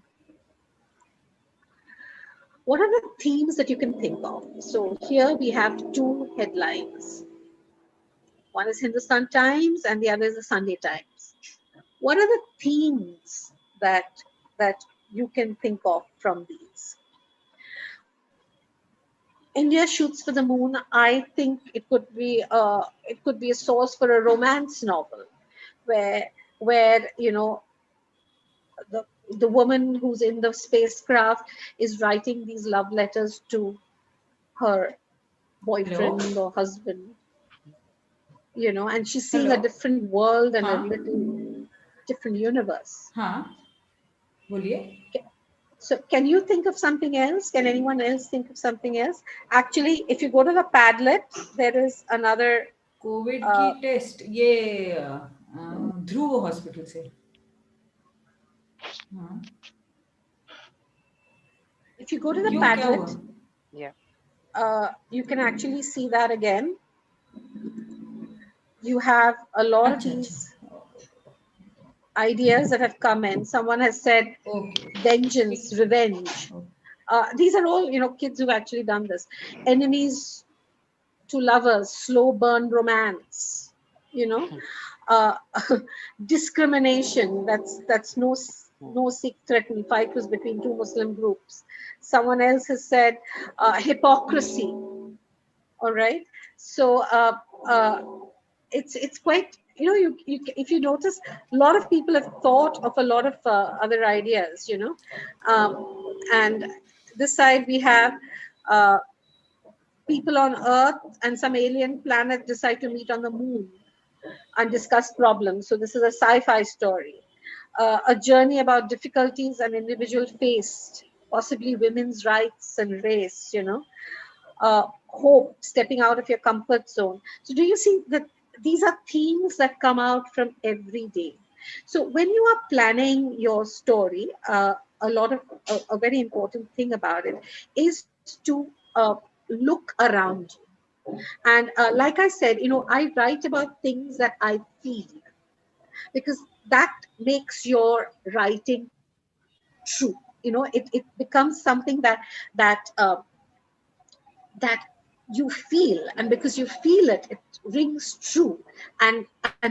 What are the themes that you can think of? So here we have two headlines. One is Hindustan Times and the other is the Sunday Times. What are the themes that you can think of from these? India Shoots for the Moon. I think it could be a source for a romance novel, where the the woman who's in the spacecraft is writing these love letters to her boyfriend Hello. or husband, and she's seeing a Hello. different world and a हाँ little different universe. हाँ बोलिए. So can you think of something else? Can anyone else think of something else? Actually, if you go to the Padlet, there is another. Covid की test ये ध्रुव hospital से. हाँ. If you go to the क्यों क्या Padlet, हुआ? Yeah. you can actually see that again. You have a lot of अच्छा these अच्छा. ideas that have come in. Someone has said Okay. vengeance, revenge. These are all, kids who've actually done this. Enemies to lovers, slow burn romance, uh, discrimination. That's no Sikh threatened fight was between two Muslim groups. Someone else has said hypocrisy. All right. So it's quite, you if you notice, a lot of people have thought of a lot of other ideas, and this side we have people on Earth and some alien planet decide to meet on the moon and discuss problems. So this is a sci-fi story, a journey about difficulties an individual faced, possibly women's rights and race, hope, stepping out of your comfort zone. So do you see that these are themes that come out from every day? So when you are planning your story, a very important thing about it is to look around you. And like I said, I write about things that I feel, because that makes your writing true. It becomes something that you feel, and because you feel it, it rings true, and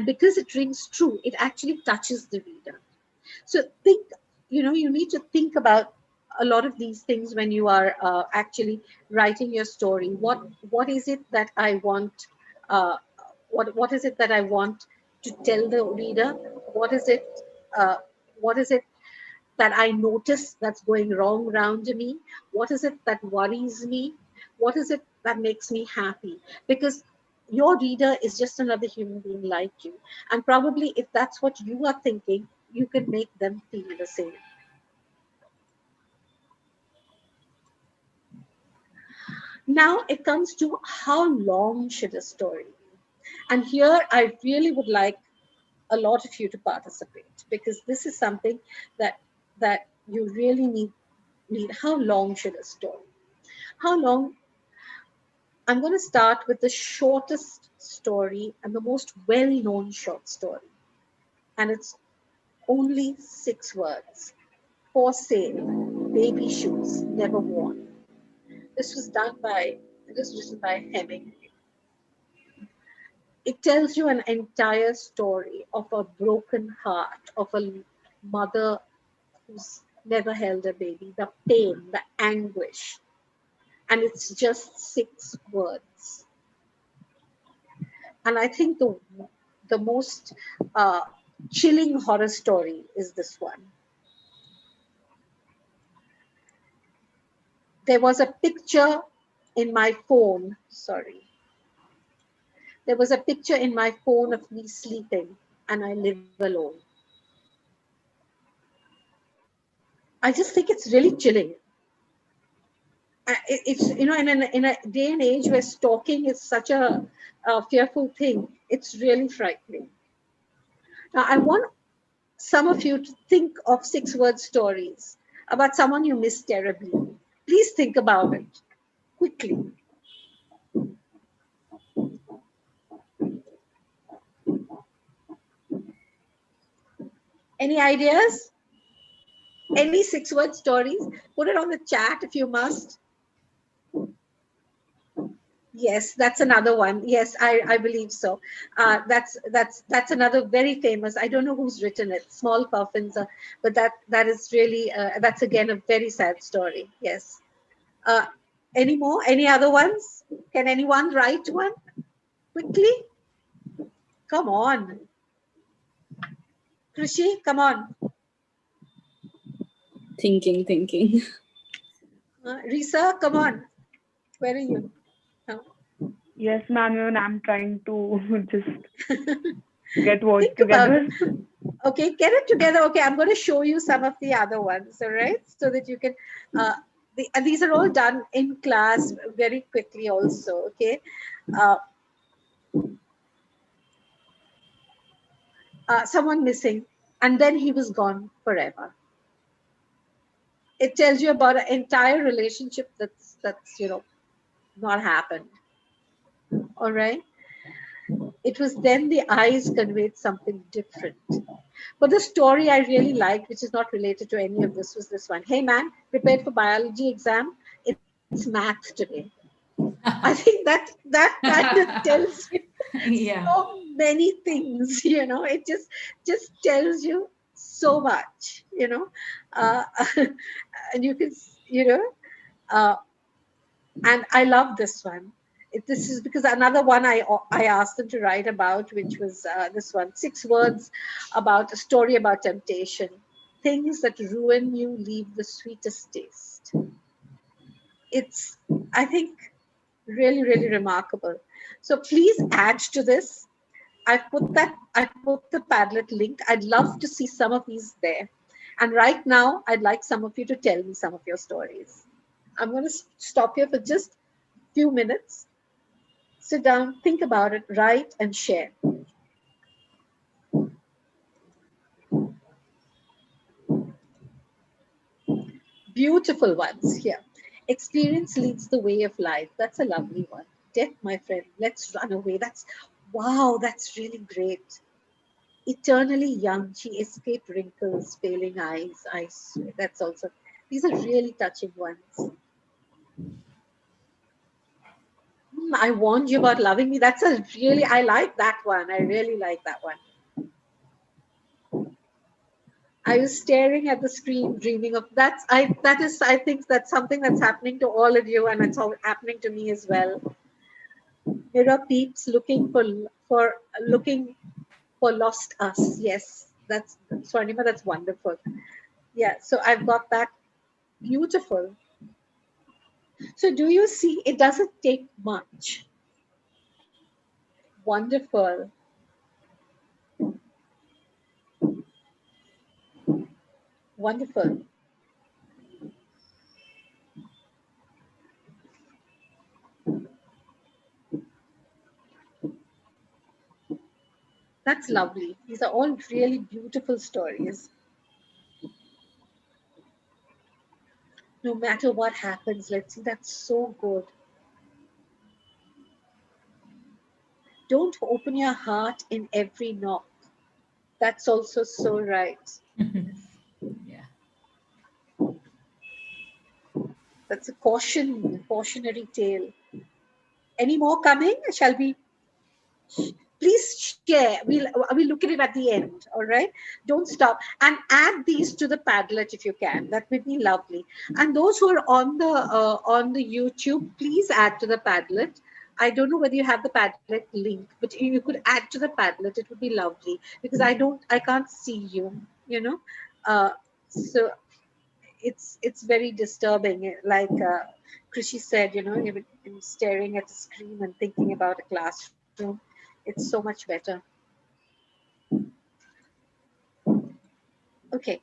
because it rings true, it actually touches the reader. So think, you need to think about a lot of these things when you are actually writing your story. What is it that I want, uh, what is it that I want to tell the reader? What is it, uh, what is it that I notice that's going wrong around me? What is it that worries me? What is it that makes me happy? Because your reader is just another human being like you. And probably if that's what you are thinking, you can make them feel the same. Now it comes to how long should a story be? And here I really would like a lot of you to participate, because this is something that you really need. How long should a story? How long? I'm going to start with the shortest story and the most well-known short story, and it's only 6 words. For sale, baby shoes never worn. This was written by Hemingway. It tells you an entire story of a broken heart, of a mother who's never held a baby, the pain, the anguish. And it's just 6 words. And I think the most chilling horror story is this one. There was a picture in my phone, sorry. There was a picture in my phone of me sleeping, and I live alone. I just think it's really chilling. It's, you know, in a day and age where stalking is such a fearful thing, it's really frightening. Now, I want some of you to think of 6-word stories about someone you miss terribly. Please think about it quickly. Any ideas? Any 6-word stories? Put it on the chat if you must. Yes, that's another one. Yes, I believe so. That's another very famous. I don't know who's written it. Small Coffins, but that is really that's again a very sad story. Yes. Any more? Any other ones? Can anyone write one quickly? Come on, Krishi. Come on, Thinking. Risa. Come on. Where are you? Yes, ma'am, and I'm trying to just get words Think about together. it. Okay, get it together. Okay, I'm going to show you some of the other ones, all right? So that you can, these are all done in class very quickly also, okay? Someone missing, and then he was gone forever. It tells you about an entire relationship that's you know, not happened, all right? It was then the eyes conveyed something different. But the story I really liked, which is not related to any of this, was this one. Hey man, prepared for biology exam? It's math today. I think that kind of tells you Yeah. so many things, you know. It just tells you so much, you know. Uh, and you can, you know, uh, and I love this one. This is because another one I asked them to write about, which was this one, 6 words about a story about temptation. Things that ruin you leave the sweetest taste. It's, I think, really, really remarkable. So please add to this. I put the Padlet link. I'd love to see some of these there. And right now, I'd like some of you to tell me some of your stories. I'm going to stop here for just a few minutes. Sit down, think about it, write and share. Beautiful ones here. Experience leads the way of life. That's a lovely one. Death, my friend, let's run away. Wow, that's really great. Eternally young, she escaped wrinkles, failing eyes. I swear, that's also, these are really touching ones. I warned you about loving me. That's a really, I like that one. I really like that one. I was staring at the screen, dreaming of I think that's something that's happening to all of you, and it's all happening to me as well. Mirror peeps looking for lost us. Yes, that's Swarnima, that's wonderful. Yeah, so I've got that. Beautiful. So do you see, it doesn't take much. Wonderful. Wonderful. That's lovely. These are all really beautiful stories. No matter what happens, let's see, that's so good. Don't open your heart in every knock. That's also so right. Yeah. That's a cautionary tale. Any more coming? Shall we? Please share. We'll look at it at the end. All right. Don't stop and add these to the Padlet if you can. That would be lovely. And those who are on the YouTube, please add to the Padlet. I don't know whether you have the Padlet link, but you could add to the Padlet. It would be lovely because I can't see you. You know, so it's very disturbing. Like Krishi said, you know, even staring at a screen and thinking about a classroom, it's so much better. Okay,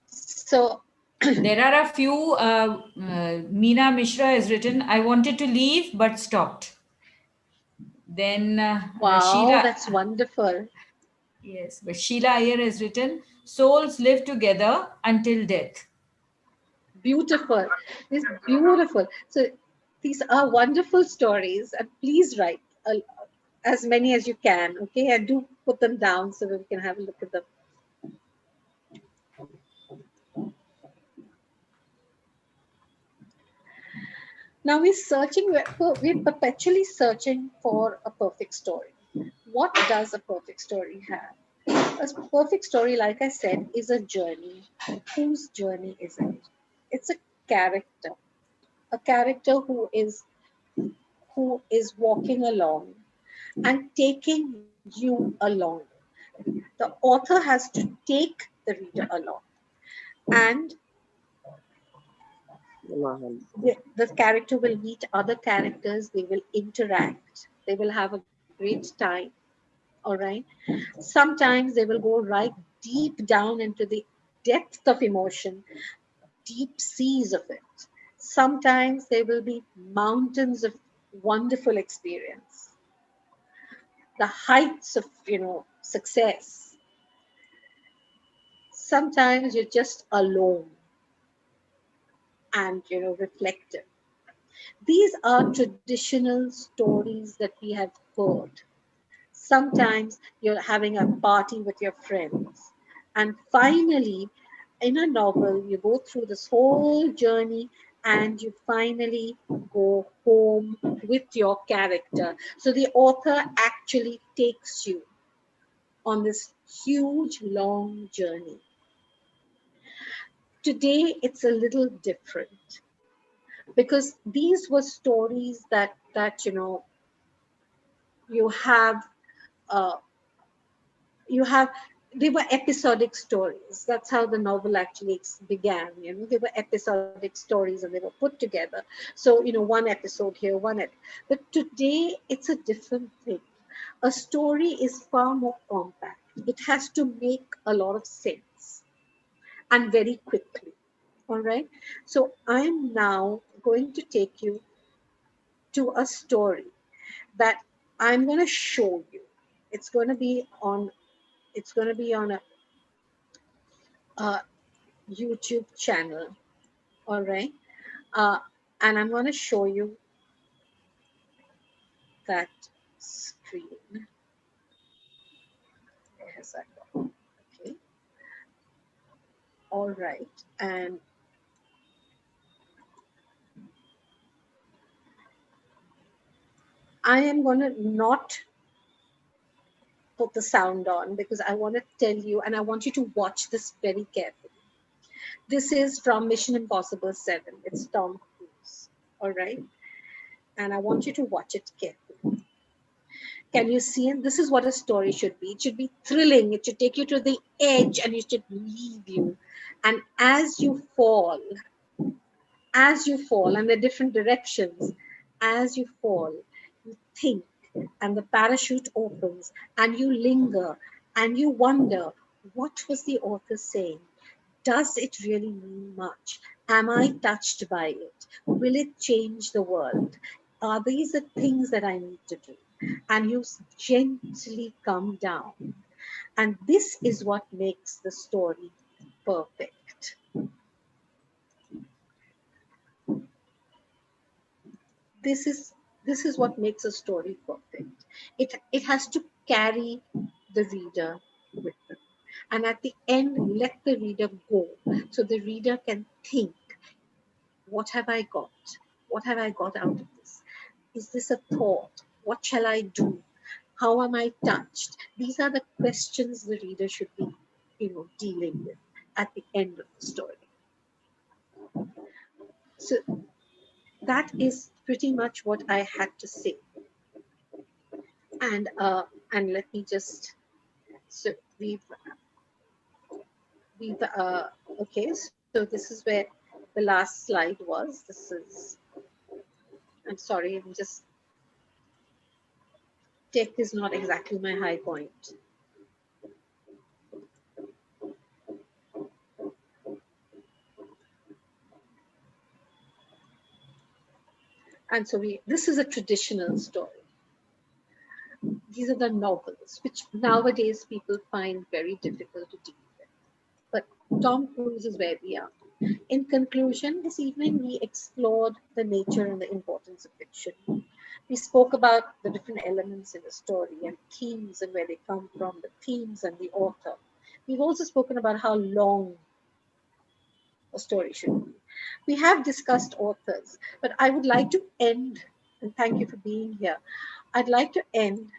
so There are a few. Meena Mishra has written, I wanted to leave but stopped. Then wow, Sheila. that's wonderful. Yes, but Sheila Iyer has written, souls live together until death. Beautiful. It's beautiful. So these are wonderful stories, and please write as many as you can, okay? And do put them down so that we can have a look at them. Now we're perpetually searching for a perfect story. What does a perfect story have? A perfect story, like I said, is a journey. Whose journey is it? It's a character who is walking along and taking you along. The author has to take the reader along, and the character will meet other characters, they will interact, they will have a great time. All right. Sometimes they will go right deep down into the depth of emotion, deep seas of it. Sometimes there will be mountains of wonderful experience, the heights of, success. Sometimes you're just alone and, reflective. These are traditional stories that we have heard. Sometimes you're having a party with your friends. And finally, in a novel, you go through this whole journey and you finally go home with your character. So the author actually takes you on this huge, long journey. Today, it's a little different because these were stories that you have uh, you have they were episodic stories. That's how the novel actually began. They were episodic stories and they were put together. So one episode here, but today it's a different thing. A story is far more compact. It has to make a lot of sense and very quickly. All right. So I'm now going to take you to a story that I'm going to show you. It's going to be on. It's going to be on a YouTube channel. All right. Uh, and I'm going to show you that screen. Where has that gone? Okay. All right. And I am going to not put the sound on because I want to tell you and I want you to watch this very carefully. This is from Mission Impossible 7. It's Tom Cruise. All right. And I want you to watch it carefully. Can you see it? This is what a story should be. It should be thrilling. It should take you to the edge and it should leave you. And as you fall, and the different directions, as you fall, you think, and the parachute opens, and you linger, and you wonder, what was the author saying? Does it really mean much? Am I touched by it? Will it change the world? Are these the things that I need to do? And you gently come down. And this is what makes the story perfect. This is what makes a story perfect. It has to carry the reader with them. And at the end, let the reader go so the reader can think. what have I got? What have I got out of this? Is this a thought? What shall I do? How am I touched? These are the questions the reader should be, dealing with at the end of the story. So that is pretty much what I had to say. And let me just, so we've okay, so this is where the last slide was. This is, I'm sorry, I'm just, tech is not exactly my high point. And so this is a traditional story. These are the novels, which nowadays people find very difficult to deal with. But Tom Cruise is where we are. In conclusion, this evening we explored the nature and the importance of fiction. We spoke about the different elements in the story and themes and where they come from, the themes and the author. We've also spoken about how long a story should be. We have discussed authors, but I would like to end, and thank you for being here. I'd like to end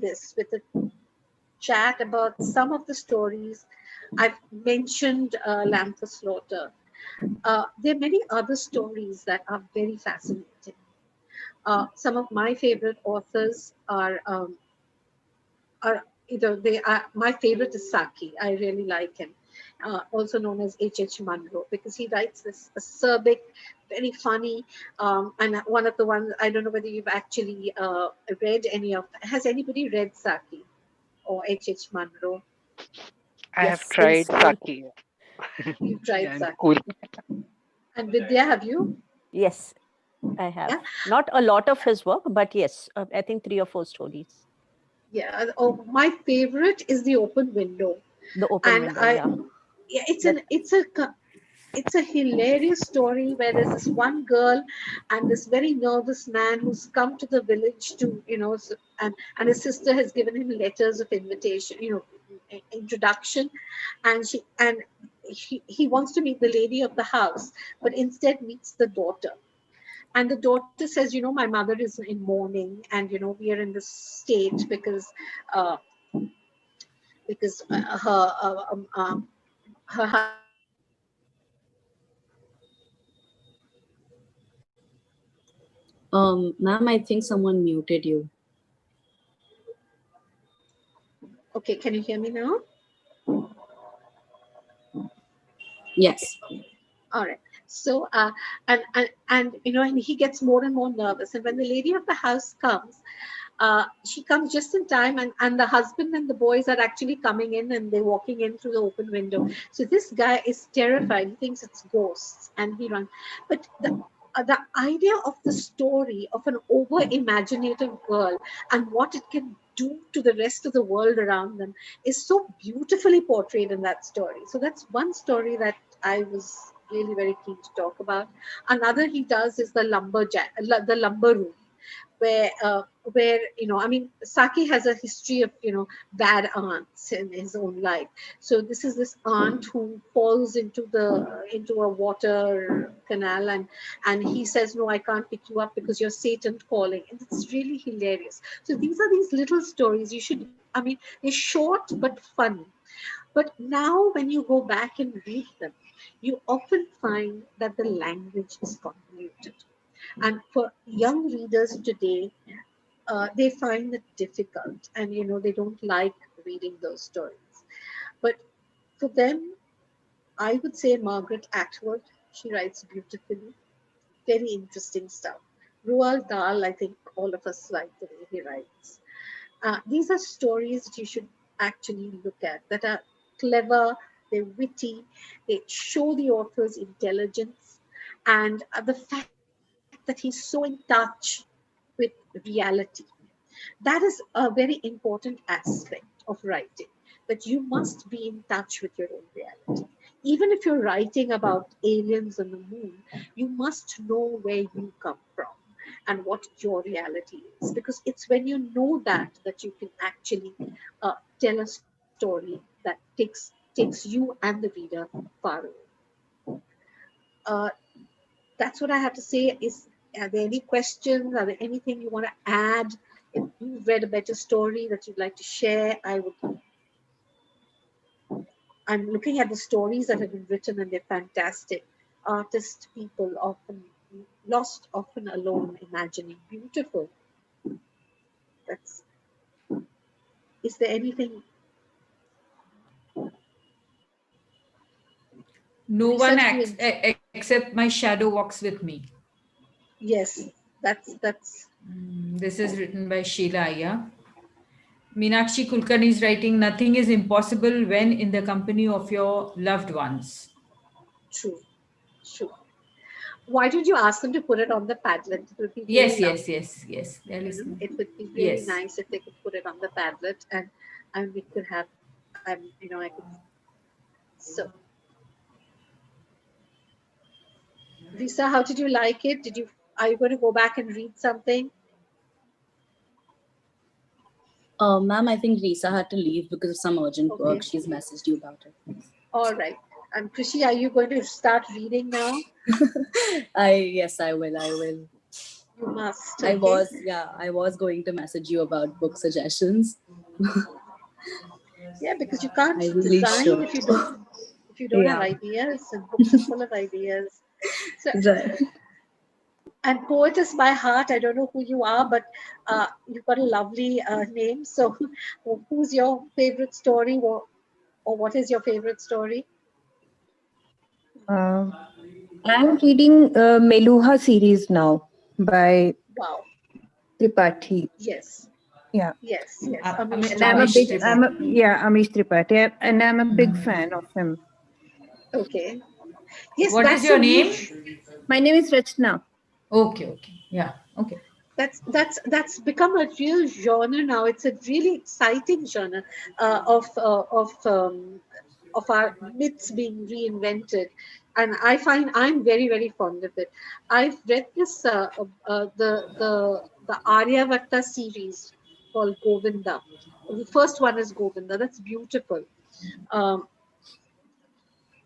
this with a chat about some of the stories. I've mentioned Lamb for Slaughter. There are many other stories that are very fascinating. Some of my favorite authors are my favorite is Saki. I really like him, also known as H.H. Munro, because he writes this acerbic, very funny, and one of the ones, I don't know whether you've actually read any of, has anybody read Saki or H.H. Munro? I have Yes, in tried school. Saki. You've tried Yeah, in Saki. school. And Vidya, have you? Yes, I have. Yeah. Not a lot of his work, but yes, I think 3 or 4 stories. Yeah. Oh, my favorite is The Open Window. The Open And Window, yeah. yeah, That, it's a hilarious story where there's this one girl and this very nervous man who's come to the village to, and his sister has given him letters of invitation, introduction, and he wants to meet the lady of the house, but instead meets the daughter. And the daughter says, my mother is in mourning, and we are in this state uh, because her husband has given her letters of invitation, Ma'am, I think someone muted you. Okay, can you hear me now? Yes. All right. So, and he gets more and more nervous. And when the lady of the house comes, she comes just in time, and the husband and the boys are actually coming in, and they're walking in through the open window. So this guy is terrified. He thinks it's ghosts, and he runs. But the idea of the story of an over imaginative girl and what it can do to the rest of the world around them is so beautifully portrayed in that story. So that's one story that I was really very keen to talk about. Another he does is the lumber room, where I mean, Saki has a history of bad aunts in his own life. So this is this aunt who falls into a water canal, and he says, no, I can't pick you up because you're Satan calling, and it's really hilarious. So these are these little stories you should, I mean, they're short but funny. But now when you go back and read them, you often find that the language is convoluted. And for young readers today, they find it difficult, and they don't like reading those stories. But for them, I would say Margaret Atwood. She writes beautifully, very interesting stuff. Roald Dahl, I think all of us like the way he writes. These are stories that you should actually look at, that are clever, they're witty, they show the author's intelligence, and the fact that he's so in touch with reality. That is a very important aspect of writing, that you must be in touch with your own reality. Even if you're writing about aliens on the moon, you must know where you come from and what your reality is, because it's when you know that you can actually tell a story that takes you and the reader far away. that's what I have to say. Are there any questions? Are there anything you want to add? If you've read a better story that you'd like to share, I'm looking at the stories that have been written and they're fantastic. Artist people often lost, often alone, imagining. Beautiful. Is there anything? No one except my shadow walks with me. Yes, that's. This is written by Sheila. Yeah. Meenakshi Kulkarni is writing, nothing is impossible when in the company of your loved ones. True. Why don't you ask them to put it on the Padlet? It would be Yes. They're listening. It would be really nice if they could put it on the Padlet, and we could have, I could. So, Lisa, how did you like it? Are you going to go back and read something? Ma'am, I think Risa had to leave because of some urgent work. She's messaged you about it. All right. And Krishi, are you going to start reading now? Yes, I will. You must. Okay? I was going to message you about book suggestions. Yeah, because you can't design if you don't have ideas, and books are full of ideas. So, and poetess by heart, I don't know who you are, but you've got a lovely name. So who's your favorite story, or what is your favorite story? I'm reading Meluha series now by Tripathi. Yes. Yeah. Yes. Amish Tripathi, and I'm a big fan of him. Okay. Yes. What is your name? My name is Rachna. Okay. Yeah. Okay. That's become a real genre now. It's a really exciting genre of our myths being reinvented, and I find I'm very, very fond of it. I've read this the Aryabhatta series called Govinda. The first one is Govinda. That's beautiful.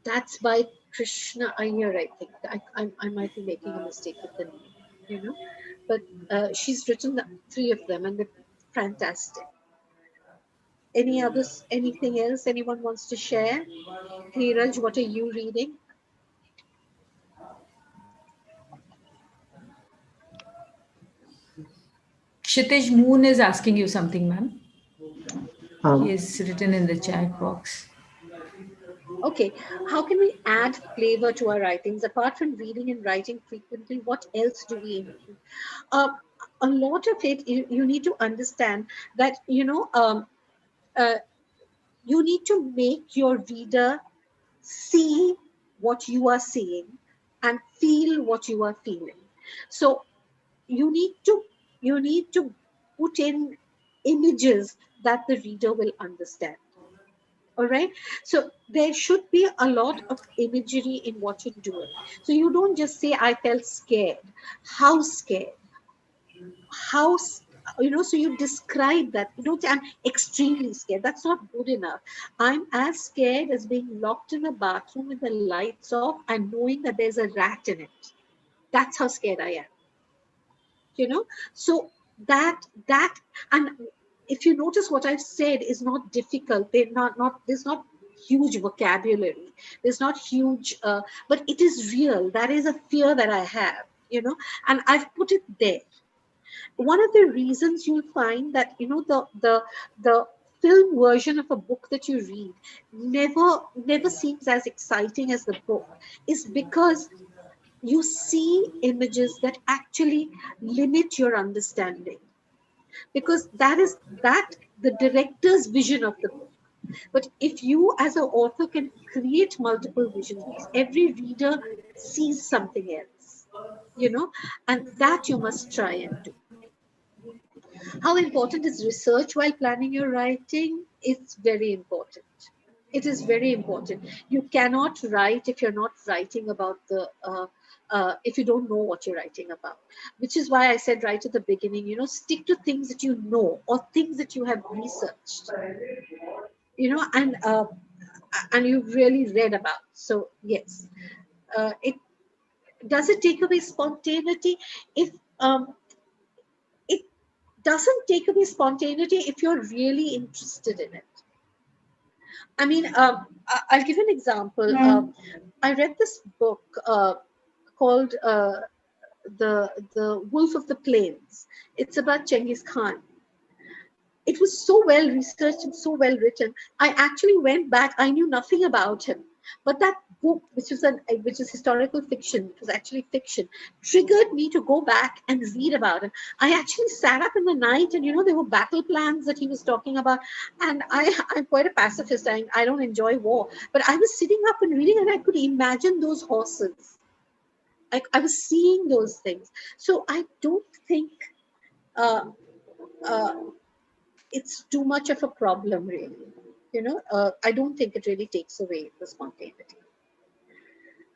That's by Krishna Iyer, I think. I might be making a mistake with the name, but she's written 3 of them, and they're fantastic. Anything else anyone wants to share? Dheeraj, what are you reading? Kshitij Moon is asking you something, ma'am. He is written in the chat box. Okay, how can we add flavor to our writings? Apart from reading and writing frequently, what else do we include? A lot of it, you need to understand that, you need to make your reader see what you are seeing and feel what you are feeling. So you need to put in images that the reader will understand. All right. So there should be a lot of imagery in what you're doing. So you don't just say, I felt scared. How scared? How, so you describe that. You don't say, I'm extremely scared. That's not good enough. I'm as scared as being locked in a bathroom with the lights off and knowing that there's a rat in it. That's how scared I am. So that, and if you notice what I've said is not difficult. There's not huge vocabulary. There's not huge, but it is real. That is a fear that I have, and I've put it there. One of the reasons you'll find that, the film version of a book that you read never seems as exciting as the book is because you see images that actually limit your understanding, because that is the director's vision of the book. But if you as an author can create multiple visions, every reader sees something else, and that you must try and do. How important is research while planning your writing? It's very important. It is very important. You cannot write if you're not writing about if you don't know what you're writing about, which is why I said right at the beginning, stick to things that you know or things that you have researched, and you've really read about. So yes, does it take away spontaneity? If it doesn't take away spontaneity if you're really interested in it. I mean, I'll give an example. I read this book called the Wolf of the Plains. It's about Genghis Khan. It was so well researched and so well written. I actually went back. I knew nothing about him, but that book, which is historical fiction, it was actually fiction, triggered me to go back and read about him. I actually sat up in the night, and there were battle plans that he was talking about. And I'm quite a pacifist. I don't enjoy war, but I was sitting up and reading, and I could imagine those horses. I was seeing those things. So I don't think it's too much of a problem, really. I don't think it really takes away the spontaneity.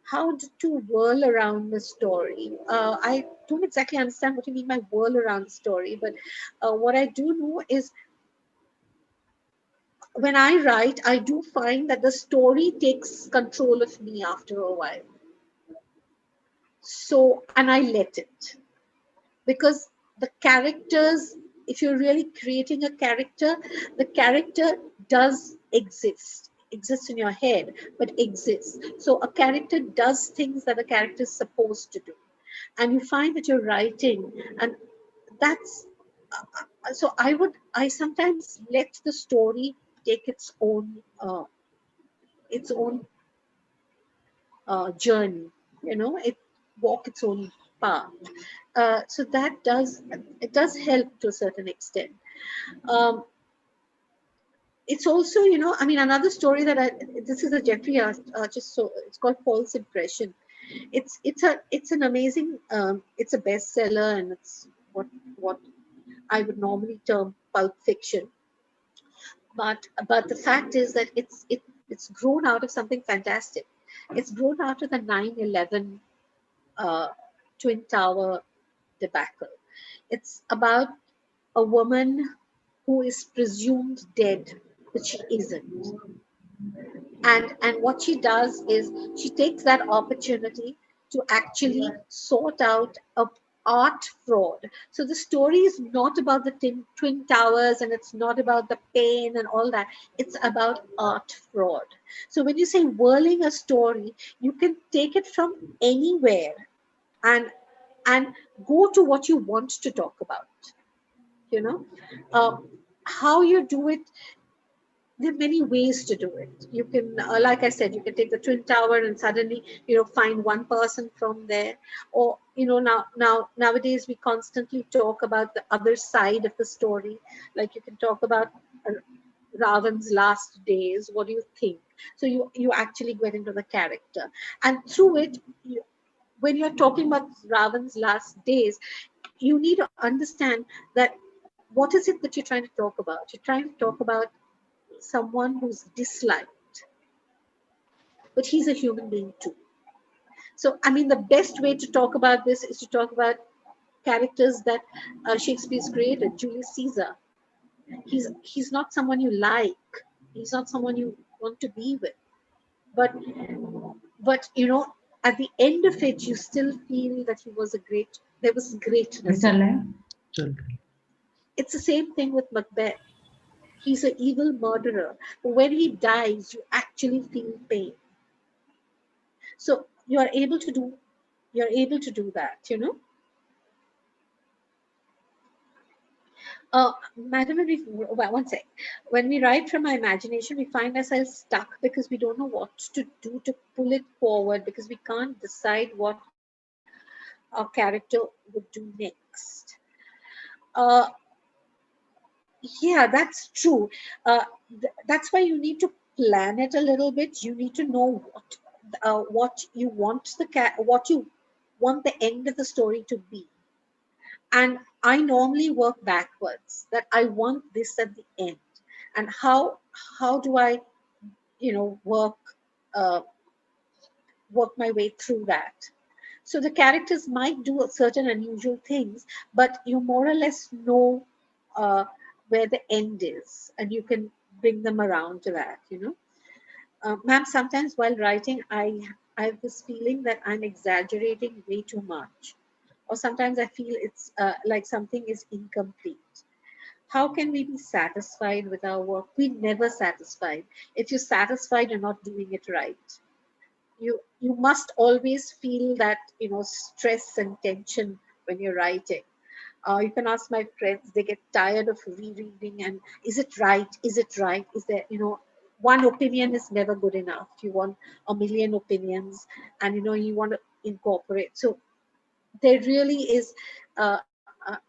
How to whirl around the story? I don't exactly understand what you mean by whirl around the story, but what I do know is when I write, I do find that the story takes control of me after a while. So, and I let it, because the characters, if you're really creating a character, the character does exists in your head, but exists. So a character does things that a character is supposed to do. And you find that you're writing, and that's, so I sometimes let the story take its own journey, it walk its own path. So that does help to a certain extent. It's also, I mean, another story that this is a Jeffrey it's called False Impression. It's an amazing, it's a bestseller, and it's what I would normally term pulp fiction. But the fact is that it's grown out of something fantastic. It's grown out of the 9/11 Twin Tower debacle. It's about a woman who is presumed dead, but she isn't. And what she does is she takes that opportunity to actually sort out a art fraud. So the story is not about the Twin Towers, and it's not about the pain and all that. It's about art fraud. So when you say whirling a story, you can take it from anywhere and go to what you want to talk about. How you do it, there are many ways to do it. You can, like I said, you can take the Twin Tower and suddenly, find one person from there. Or, nowadays we constantly talk about the other side of the story. Like you can talk about Ravan's last days. What do you think? So you actually get into the character. And through it, when you're talking about Ravan's last days, you need to understand that what is it that you're trying to talk about? You're trying to talk about someone who's disliked, but he's a human being too. So, I mean, the best way to talk about this is to talk about characters that Shakespeare's created. Julius Caesar. He's not someone you like. He's not someone you want to be with. But at the end of it, you still feel that there was greatness. It's the same thing with Macbeth. He's an evil murderer. But when he dies, you actually feel pain. So you're able to do that, Madam, one sec. When we write from our imagination, we find ourselves stuck because we don't know what to do to pull it forward, because we can't decide what our character would do next. Yeah, that's true. That's why you need to plan it a little bit. You need to know what you want the end of the story to be. And I normally work backwards, that I want this at the end. And how do I, work my way through that? So the characters might do certain unusual things, but you more or less know where the end is, and you can bring them around to that, Ma'am, sometimes while writing, I I have this feeling that I'm exaggerating way too much, or sometimes I feel it's like something is incomplete. How can we be satisfied with our work? We're never satisfied. If you're satisfied, you're not doing it right. You must always feel that, you know, stress and tension when you're writing. You can ask my friends, they get tired of rereading and is it right? Is it right? Is there, you know, one opinion is never good enough. You want a million opinions and, you know, you want to incorporate. So there really is,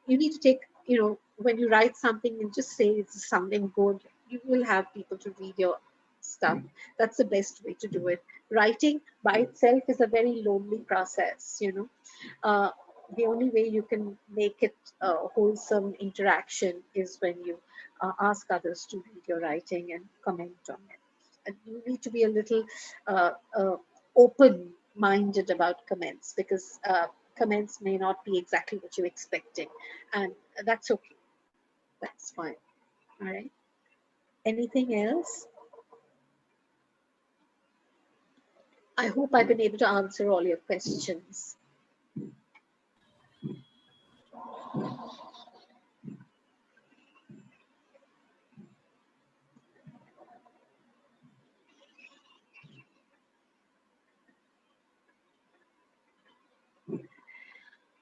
you need to take, you know, when you write something and just say it's sounding good, you will have people to read your stuff. That's the best way to do it. Writing by itself is a very lonely process, you know. The only way you can make it a wholesome interaction is when you ask others to read your writing and comment on it. And you need to be a little open minded about comments, because comments may not be exactly what you're expecting, and that's okay. That's fine. All right. Anything else? I hope I've been able to answer all your questions.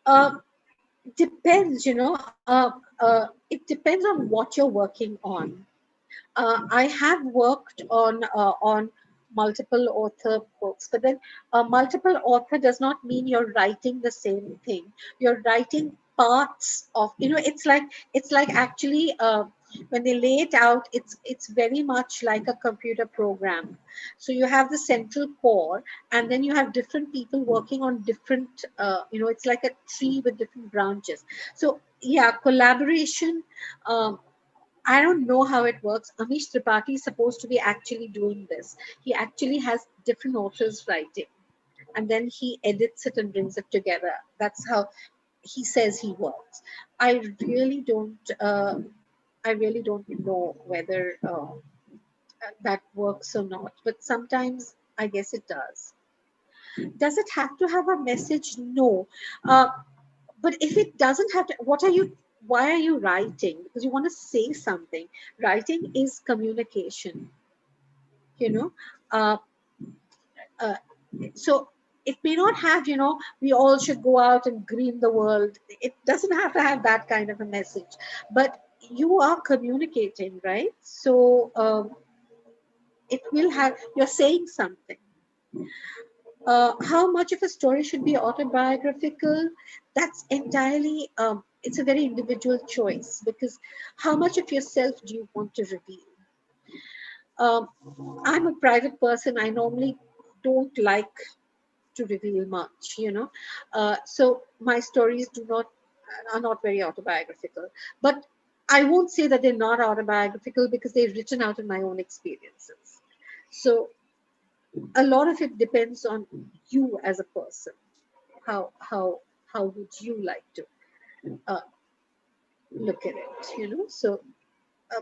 Uh, Depends, you know. It depends on what you're working on. I have worked on multiple author books, but then multiple author does not mean you're writing the same thing. You're writing parts of, you know, it's like actually when they lay it out, it's very much like a computer program. So you have the central core, and then you have different people working on different, you know, it's like a tree with different branches. So yeah, collaboration. I don't know how it works. Amish Tripathi is supposed to be actually doing this. He actually has different authors writing, and then he edits it and brings it together. That's how he says he works. I really don't. I really don't know whether that works or not. But sometimes I guess it does. Does it have to have a message? No. Uh, but if it doesn't have to, what are you, why are you writing? Because you want to say something. Writing is communication, you know. uh, uh, so it may not have, you know, we all should go out and green the world. It doesn't have to have that kind of a message, but you are communicating, right? So it will have, you're saying something. How much of a story should be autobiographical? That's entirely, it's a very individual choice, because how much of yourself do you want to reveal? Um, I'm a private person. I normally don't like to reveal much, you know. So my stories are not very autobiographical. But I won't say that they're not autobiographical, because they're written out in my own experiences. So a lot of it depends on you as a person. How would you like to uh, look at it, you know? So uh,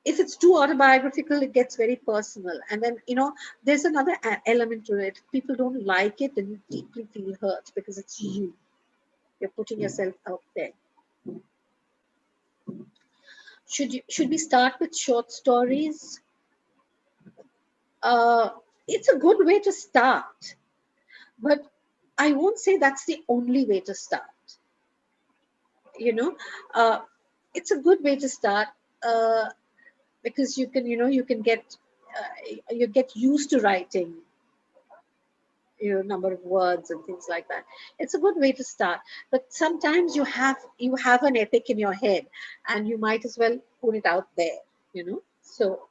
if it's too autobiographical, it gets very personal, and then, you know, there's another element to it. If people don't like it, then you deeply feel hurt, because it's you, you're putting yourself out there. Should we start with short stories? uh, it's a good way to start, but I won't say that's the only way to start, you know. uh, it's a good way to start, uh, because you can, you know, you get used to writing, you know, number of words and things like that. It's a good way to start, but sometimes you have an epic in your head, and you might as well put it out there, you know. So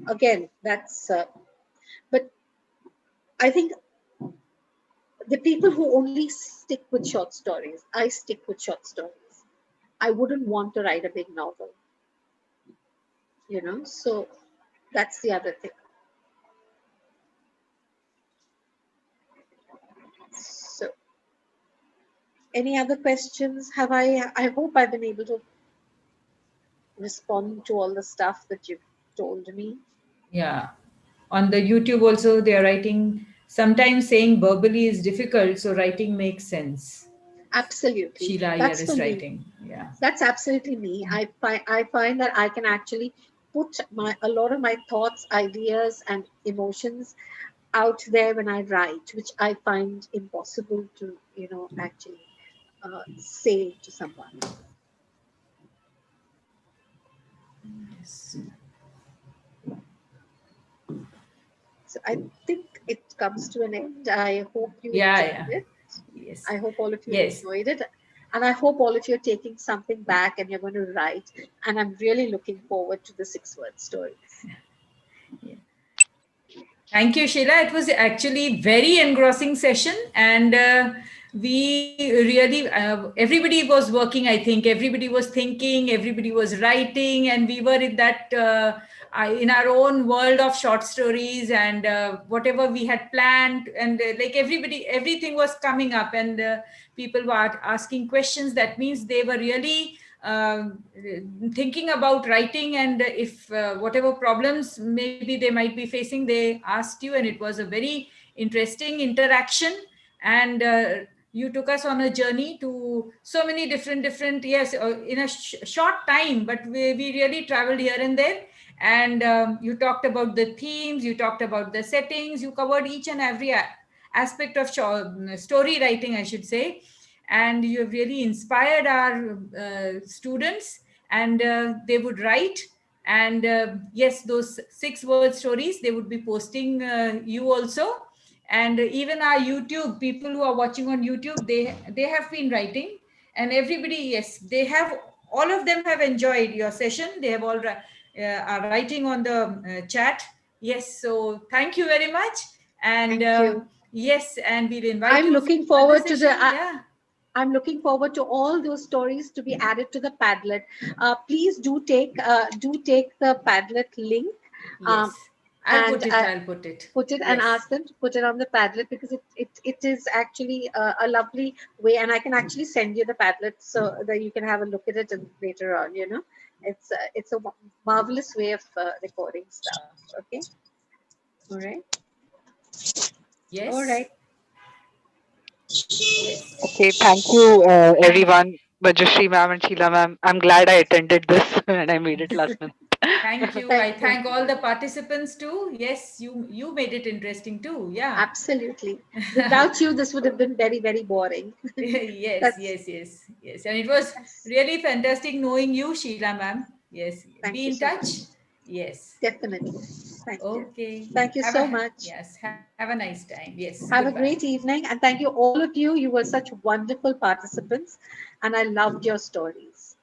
again, that's but I think the people who only stick with short stories, I stick with short stories. I wouldn't want to write a big novel, you know. So that's the other thing. So any other questions? I hope I've been able to respond to all the stuff that you've told me. Yeah. on the YouTube also they are writing, sometimes saying verbally is difficult, so writing makes sense. Absolutely. Sheila here That's is for me. writing. Yeah. That's absolutely me. I find that I can actually put a lot of my thoughts, ideas, and emotions out there when I write, which I find impossible to, actually say to someone. Yes. So I think it comes to an end. I hope you Yeah, enjoyed yeah. it. Yes. I hope all of you Yes. enjoyed it. And I hope all of you are taking something back and you're going to write. And I'm really looking forward to the 6-word stories. Yeah. Thank you, Sheila. It was actually very engrossing session, and we really everybody was working. I think everybody was thinking, everybody was writing, and we were in that in our own world of short stories and whatever we had planned, and like everybody, everything was coming up, and people were asking questions. That means they were really thinking about writing, and if whatever problems maybe they might be facing, they asked you, and it was a very interesting interaction. And you took us on a journey to so many different yes, in a short time, but we really traveled here and there. And you talked about the themes, you talked about the settings, you covered each and every aspect of story writing, I should say. And you have really inspired our students, and they would write. And yes, those 6-word stories, they would be posting you also. And even our YouTube people who are watching on YouTube, they have been writing. And everybody, yes, they have, all of them have enjoyed your session. They have all are writing on the chat. Yes, so thank you very much. And Thank you. yes, and we'll invite I'm you looking for another forward to session. the Yeah. I'm looking forward to all those stories to be added to the Padlet. Please do take the Padlet link. Yes, I'll And put it. I'll put it. put it and Yes. ask them to put it on the Padlet, because it is actually a lovely way, and I can actually send you the Padlet so that you can have a look at it and later on. It's a marvelous way of recording stuff. Okay. All right. All Yes. right. Yes. Okay, thank you, everyone. Bhattacharya ma'am and Sheila ma'am. I'm glad I attended this and I made it last minute. Thank you. I Thank you. thank all the participants too. Yes, you made it interesting too. Yeah. Absolutely. Without you, this would have been very, very boring. Yes, That's yes, yes, yes. And it was really fantastic knowing you, Sheila ma'am. Yes. Thank Be you in so much. touch. Yes. Definitely. Thank you. Okay. Thank you Have so a much. yes. Have a nice time. Yes. Have a Goodbye. great evening, and thank you all of you. You were such wonderful participants, and I loved your stories.